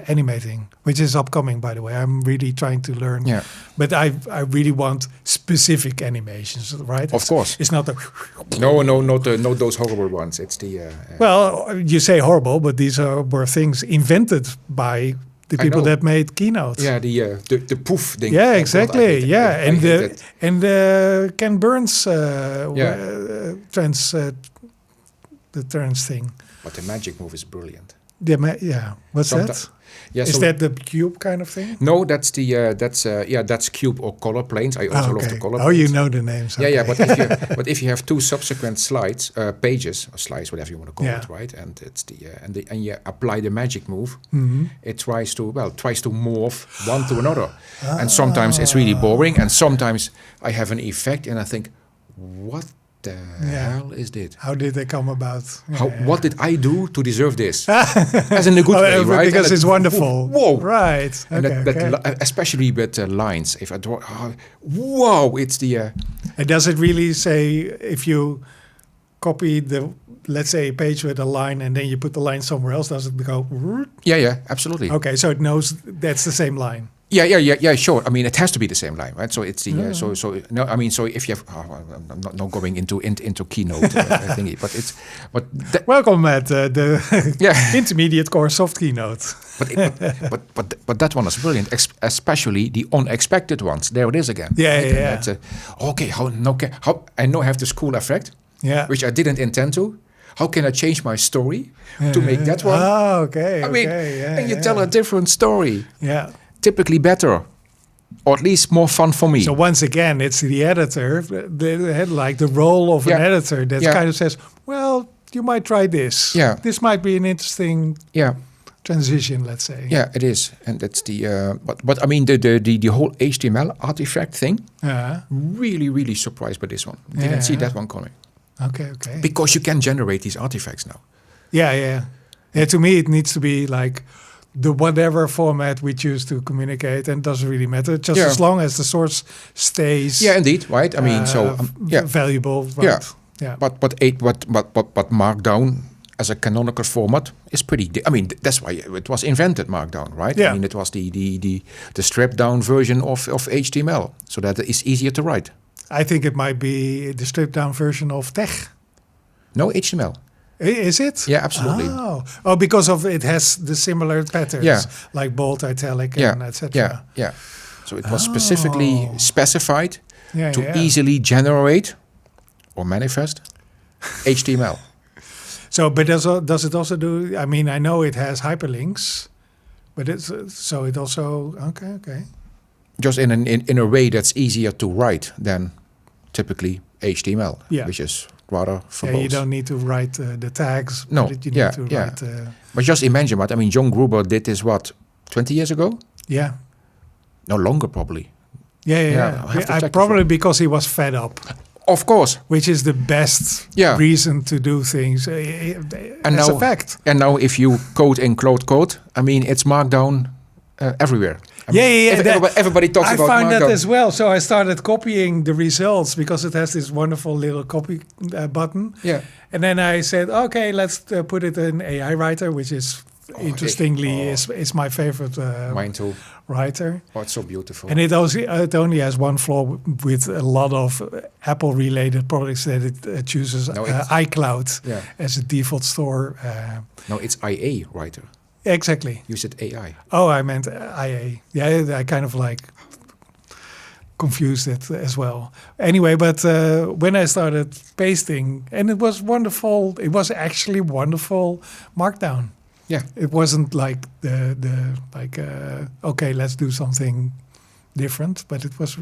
animating, which is upcoming, by the way. I'm really trying to learn. Yeah. But I really want specific animations, right? Of course. It's not the... not those horrible ones. It's the... Well, you say horrible, but these were things invented by the people that made Keynote. Yeah, the poof thing. Yeah, exactly. And Ken Burns the trans thing. But the magic move is brilliant. What's that? Yeah, is that the cube kind of thing? No, that's that's cube or color planes. I also love the color planes. Oh, you know the names. Okay. Yeah. But if you have two subsequent slides, pages or slides, whatever you want to call it, right? And it's and you apply the magic move. Mm-hmm. It tries to morph one to another, and sometimes it's really boring, and sometimes I have an effect, and I think, what the hell is this? How did they come about? What did I do to deserve this? As in a good way, right? Because it's wonderful. Whoa. Right. And especially with lines. If I draw, whoa, it's the... And does it really say, if you copy let's say a page with a line and then you put the line somewhere else, does it go... Yeah, absolutely. Okay, so it knows that's the same line. Yeah, sure. I mean, it has to be the same line, right? So it's the so if you have, I'm not going into Keynote thingy, but welcome at the intermediate course of Keynote. But that one is brilliant, especially the unexpected ones. There it is again. Yeah. Okay, how I know I have the school effect, which I didn't intend to. How can I change my story to make that one? Oh, okay. I mean, and you tell a different story. Yeah. Typically better, or at least more fun for me. So once again, it's the editor, like the role of an editor that kind of says, well, you might try this. Yeah. This might be an interesting transition, let's say. Yeah, it is. And that's the, but I mean, the whole HTML artifact thing, really, really surprised by this one. Didn't see that one coming. Okay. Because you can generate these artifacts now. Yeah. To me, it needs to be like the whatever format we choose to communicate, and it doesn't really matter, just as long as the source stays. Yeah, indeed, right. I mean, valuable. Right? Yeah. But Markdown as a canonical format is pretty. I mean, that's why it was invented, Markdown, right? Yeah. I mean, it was the stripped down version of HTML, so that it's easier to write. I think it might be the stripped down version of Tech. No, HTML. Is it? Yeah, absolutely. Oh, because of it has the similar patterns, Yeah. like bold, italic, Yeah, and etc. yeah. So it was specifically specified to Yeah. easily generate or manifest HTML. So, but does it also do? I mean, I know it has hyperlinks, but it's so it also okay. Just in a way that's easier to write than typically HTML, Yeah. which is rather verbose. Yeah, you don't need to write the tags. No, but you yeah, need to yeah. write. But just imagine what, I mean, John Gruber did this, 20 years ago? Yeah. No, longer probably. Yeah. I have to check Probably because he was fed up, Of course. which is the best Yeah. reason to do things. And As now, a fact. And now if you code in Cloud Code, I mean, it's Markdown everywhere. I mean, everybody talks I about found Markdown. that as well. So I started copying the results because it has this wonderful little copy button. Yeah. And then I said, okay, let's put it in AI Writer, which is interestingly is my favorite Mine too. writer. Oh, it's so beautiful. And it only has one flaw with a lot of Apple-related products that it chooses iCloud as a default store. No, it's IA Writer. Exactly. You said AI. Oh, I meant IA. Yeah, I kind of like confused it as well. Anyway, but when I started pasting, and it was wonderful. It was actually wonderful Markdown. Yeah. It wasn't like okay, let's do something different, but it was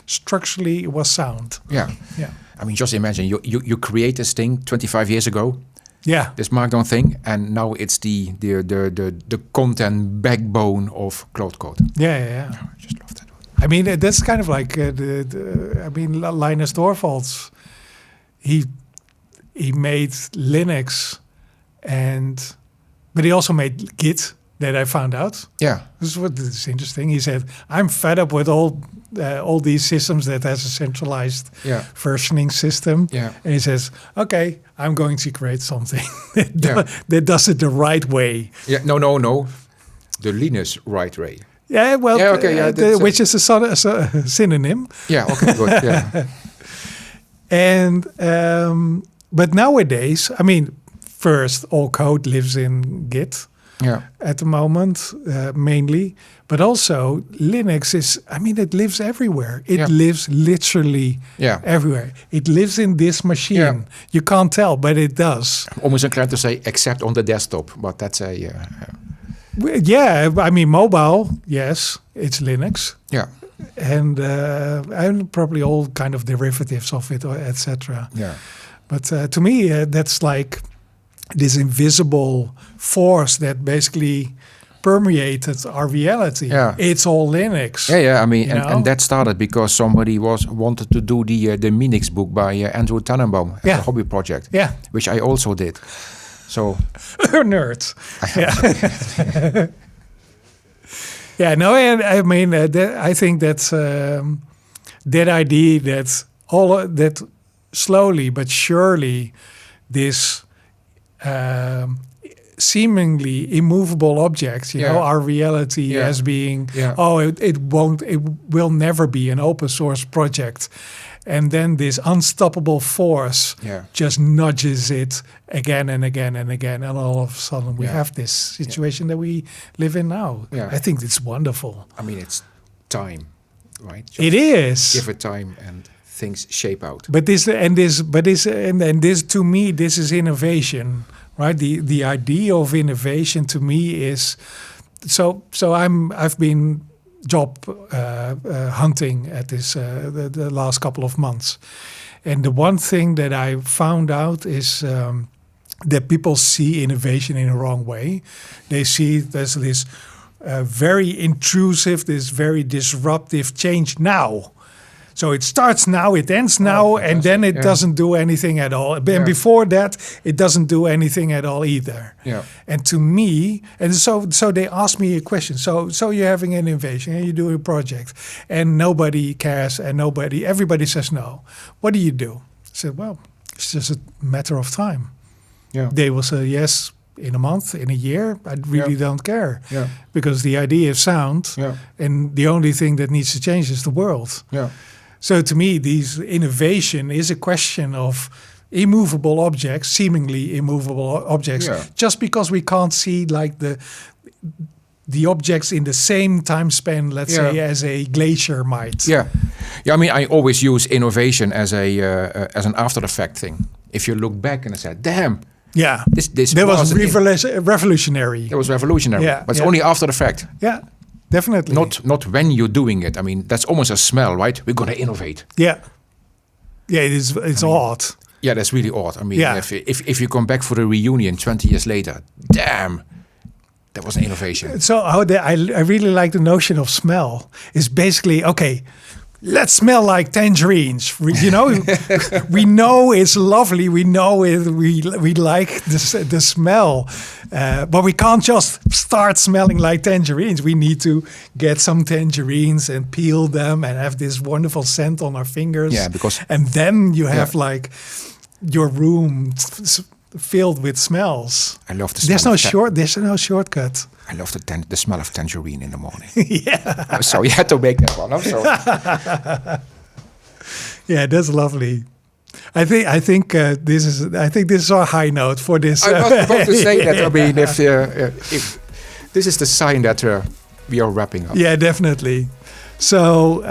structurally it was sound. Yeah. Yeah. I mean, just imagine you create this thing 25 years ago. Yeah. This Markdown thing, and now it's the content backbone of Cloud Code. Yeah. I just love that. I mean, that's kind of like Linus Torvalds. He made Linux, but he also made Git. That I found out. Yeah, this is interesting. He said, "I'm fed up with all these systems that has a centralized versioning system." Yeah, and he says, "Okay, I'm going to create something that does it the right way." Yeah, no, the Linus right way. Yeah, well, which is a synonym. Yeah, okay, good. Yeah, and but nowadays, I mean, first, all code lives in Git. Yeah. At the moment, mainly, but also Linux it lives everywhere. It lives literally everywhere. It lives in this machine. Yeah. You can't tell, but it does. Almost inclined to say, except on the desktop, but that's a yeah. I mean, mobile, yes, it's Linux. Yeah, and probably all kind of derivatives of it, etc. Yeah, but to me, that's like this invisible force that basically permeated our reality. Yeah. It's all Linux. Yeah. I mean, and that started because somebody wanted to do the Minix book by Andrew Tannenbaum as a hobby project. Yeah, which I also did. So nerd. Yeah. Yeah. No, I mean, I think that's that idea that slowly but surely this. Seemingly immovable objects, you know, our reality as being, it will never be an open source project. And then this unstoppable force just nudges it again and again and again. And all of a sudden we have this situation that we live in now. Yeah. I think it's wonderful. I mean, it's time, right? Just it is. Give it time and things shape out. But this to me, this is innovation. Right, the idea of innovation to me is so. I've been job hunting at this the last couple of months, and the one thing that I found out is that people see innovation in a wrong way. They see there's this very intrusive, this very disruptive change now. So it starts now, it ends now, and then it doesn't do anything at all. And before that, it doesn't do anything at all either. Yeah. And to me, and so they asked me a question. So you're having an innovation and you do a project, and nobody cares, and everybody says no. What do? I said, well, it's just a matter of time. Yeah. They will say yes in a month, in a year. I really don't care. Yeah. Because the idea is sound. Yeah. And the only thing that needs to change is the world. Yeah. So to me, innovation is a question of immovable objects, seemingly immovable objects, just because we can't see like the objects in the same time span, let's say, as a glacier might. Yeah. I mean, I always use innovation as an after effect thing. If you look back and I said, damn, this that was revolutionary. That was revolutionary. Yeah, but it's only after the fact. Yeah, definitely. Not when you're doing it. I mean, that's almost a smell, right? We're going to innovate. Yeah. Yeah, it's odd. Yeah, that's really odd. I mean, if you come back for the reunion 20 years later, damn, that was an innovation. So I really like the notion of smell. It's basically, okay, let's smell like tangerines. You know, we know it's lovely. We know it. We like the smell, but we can't just start smelling like tangerines. We need to get some tangerines and peel them and have this wonderful scent on our fingers. Yeah, and then you have like your room filled with smells. I love the smell. There's no shortcut. I love the smell of tangerine in the morning. Yeah. I'm sorry, you had to make that one. I'm sorry. Yeah, that's lovely. I think this is our high note for this. I was about to say that. I mean, if this is the sign that we are wrapping up. Yeah, definitely. So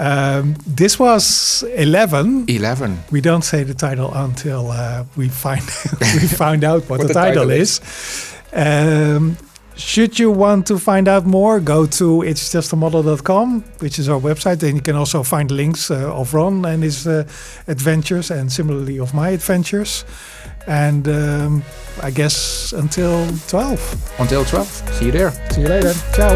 this was 11. 11. We don't say the title until we find out what the title is. Should you want to find out more, go to itsjustamodel.com, which is our website. And you can also find links of Ron and his adventures, and similarly of my adventures. And I guess until 12. Until 12. See you there. See you later. Ciao.